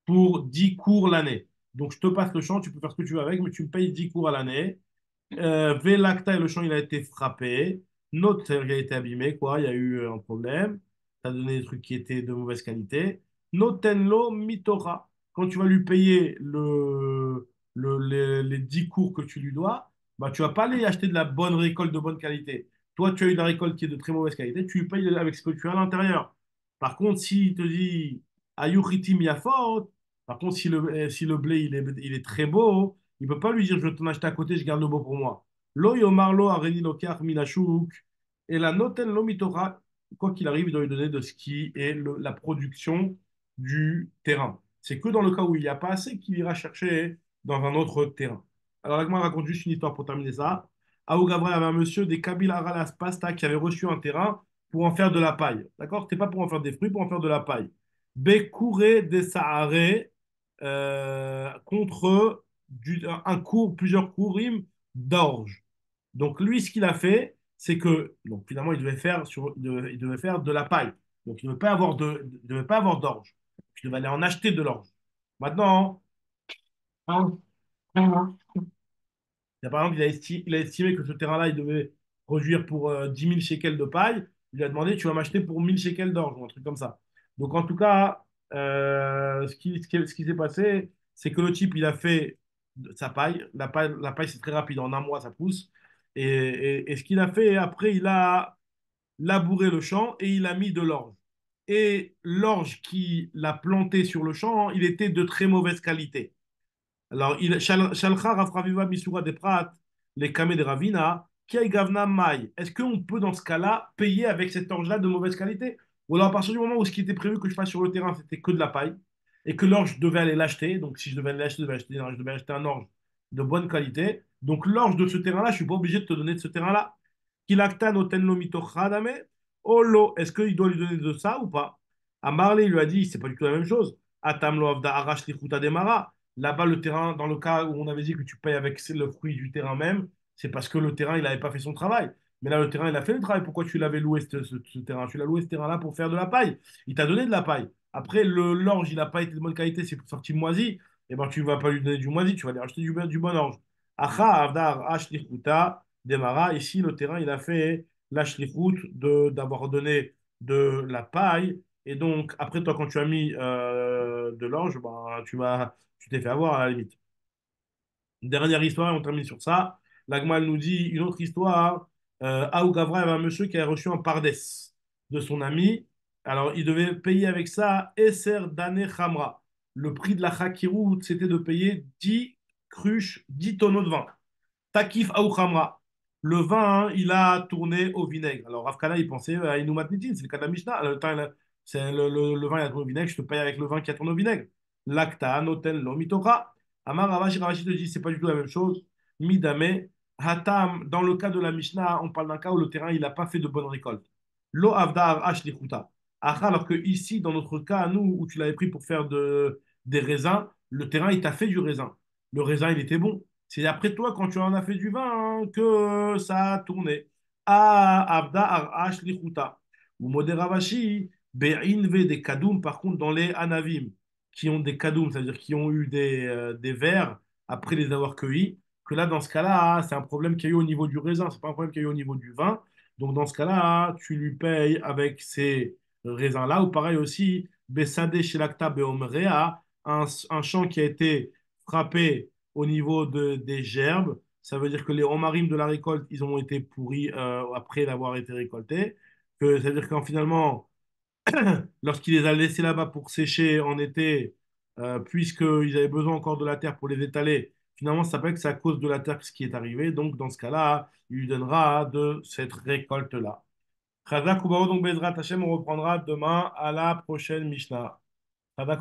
pour 10 cours l'année. Donc je te passe le champ, tu peux faire ce que tu veux avec, mais tu me payes 10 cours à l'année. Velakta, et le champ, il a été frappé. Note, il a été abîmé, quoi. Il y a eu un problème. Tu as donné des trucs qui étaient de mauvaise qualité. Notenlo mitora. Quand tu vas lui payer les 10 cours que tu lui dois, bah, tu vas pas aller acheter de la bonne récolte de bonne qualité. Toi, tu as eu de la récolte qui est de très mauvaise qualité, tu lui payes avec ce que tu as à l'intérieur. Par contre, s'il te dit Ayuchitim Yafot, Par contre, si le blé il est très beau, il ne peut pas lui dire je vais t'en acheter à côté, je garde le beau pour moi. Lo yomar lo areni lokar minashuk. Et la noten lo mitora, quoi qu'il arrive, il doit lui donner de ce qui est la production du terrain. C'est que dans le cas où il n'y a pas assez qu'il ira chercher dans un autre terrain. Alors, là, moi, raconte juste une histoire pour terminer ça. À Ougavra, il y avait un monsieur des Kabila Aralas Pasta qui avait reçu un terrain pour en faire de la paille. D'accord? C'était pas pour en faire des fruits, pour en faire de la paille. Bekouré des Saharé contre un cours, plusieurs courim d'orge. Donc lui, ce qu'il a fait, c'est que donc finalement, il devait faire de la paille. Donc il ne devait pas avoir il devait pas avoir d'orge. Il devait aller en acheter de l'orge. Maintenant, par exemple, il a estimé que ce terrain-là, il devait produire pour 10 000 shekels de paille. Il lui a demandé, tu vas m'acheter pour 1000 shekels d'orge, ou un truc comme ça. Donc, en tout cas, ce qui s'est passé, c'est que le type, il a fait sa paille. La paille, c'est très rapide. En un mois, ça pousse. Et ce qu'il a fait, après, il a labouré le champ et il a mis de l'orge. Et l'orge qu'il a planté sur le champ, il était de très mauvaise qualité. Alors, Shalcha Rav Raviva Misura de Prat, les Kameh de Ravina, Kiai Gavna Mai. Est-ce qu'on peut, dans ce cas-là, payer avec cette orge-là de mauvaise qualité? Ou alors, à partir du moment où ce qui était prévu que je fasse sur le terrain, c'était que de la paille, et que l'orge, je devais aller l'acheter, donc si je devais l'acheter, je devais acheter un orge de bonne qualité. Donc, l'orge de ce terrain-là, je ne suis pas obligé de te donner de ce terrain-là. Kilakta noten lo mitochadame. Olo, est-ce qu'il doit lui donner de ça ou pas? À Marley, il lui a dit, c'est pas du tout la même chose. Atam lo avda arash lichuta demara. Là-bas, le terrain, dans le cas où on avait dit que tu payes avec le fruit du terrain même, c'est parce que le terrain, il n'avait pas fait son travail. Mais là, le terrain, il a fait le travail. Pourquoi tu l'avais loué, ce terrain? Tu l'as loué ce terrain-là pour faire de la paille. Il t'a donné de la paille. Après, l'orge, il n'a pas été de bonne qualité, c'est sorti moisi. Et ben, tu ne vas pas lui donner du moisi, tu vas lui acheter du bon orge. Acha, avdar, ashlichuta, démara. Ici, le terrain, il a fait l'ashlichut d'avoir donné de la paille. Et donc, après, toi, quand tu as mis de l'orge, ben, tu t'es fait avoir à la limite. Dernière histoire, et on termine sur ça. L'Agmal nous dit une autre histoire. À Ougavra, il y avait un monsieur qui a reçu un pardès de son ami. Alors, il devait payer avec ça Esser Dane Khamra. Le prix de la Chakirut, c'était de payer 10 cruches, 10 tonneaux de vin. Takif Aou Khamra. Le vin, hein, il a tourné au vinaigre. Alors, Rafkana, il pensait à Inoumat Nitin, c'est le cas de la Mishnah. C'est le vin, il a tourné au vinaigre, je te paye avec le vin qui a tourné au vinaigre. Lacta, Noten, Lomitora. Amar Ravashi, Ravashi te dit, c'est pas du tout la même chose. Midame, Hatam, dans le cas de la Mishnah, on parle d'un cas où le terrain, il n'a pas fait de bonne récolte. Lo Avdar Ashlichuta. Alors que ici, dans notre cas, nous, où tu l'avais pris pour faire des raisins, le terrain, il t'a fait du raisin. Le raisin, il était bon. C'est après toi, quand tu en as fait du vin, hein, que ça a tourné. Ah, Avda Arash Lichuta. Ou Moderavashi, Be'inve des Kadoum, par contre, dans les Anavim, qui ont des Kadoum, c'est-à-dire qui ont eu des vers après les avoir cueillis, que là, dans ce cas-là, c'est un problème qu'il y a eu au niveau du raisin, c'est pas un problème qu'il y a eu au niveau du vin. Donc, dans ce cas-là, tu lui payes avec ces raisins-là, ou pareil aussi, Besade Shelakta Beomrea, un champ qui a été frappé au niveau des gerbes. Ça veut dire que les homarim de la récolte, ils ont été pourris après l'avoir été récoltés. Ça veut dire qu'en finalement, lorsqu'il les a laissés là-bas pour sécher en été, puisqu'ils avaient besoin encore de la terre pour les étaler, finalement, ça s'appelle que c'est à cause de la terre ce qui est arrivé. Donc, dans ce cas-là, il lui donnera de cette récolte-là. Chazak Ubaho, donc Bezrat Hashem, on reprendra demain à la prochaine Mishnah. Chazak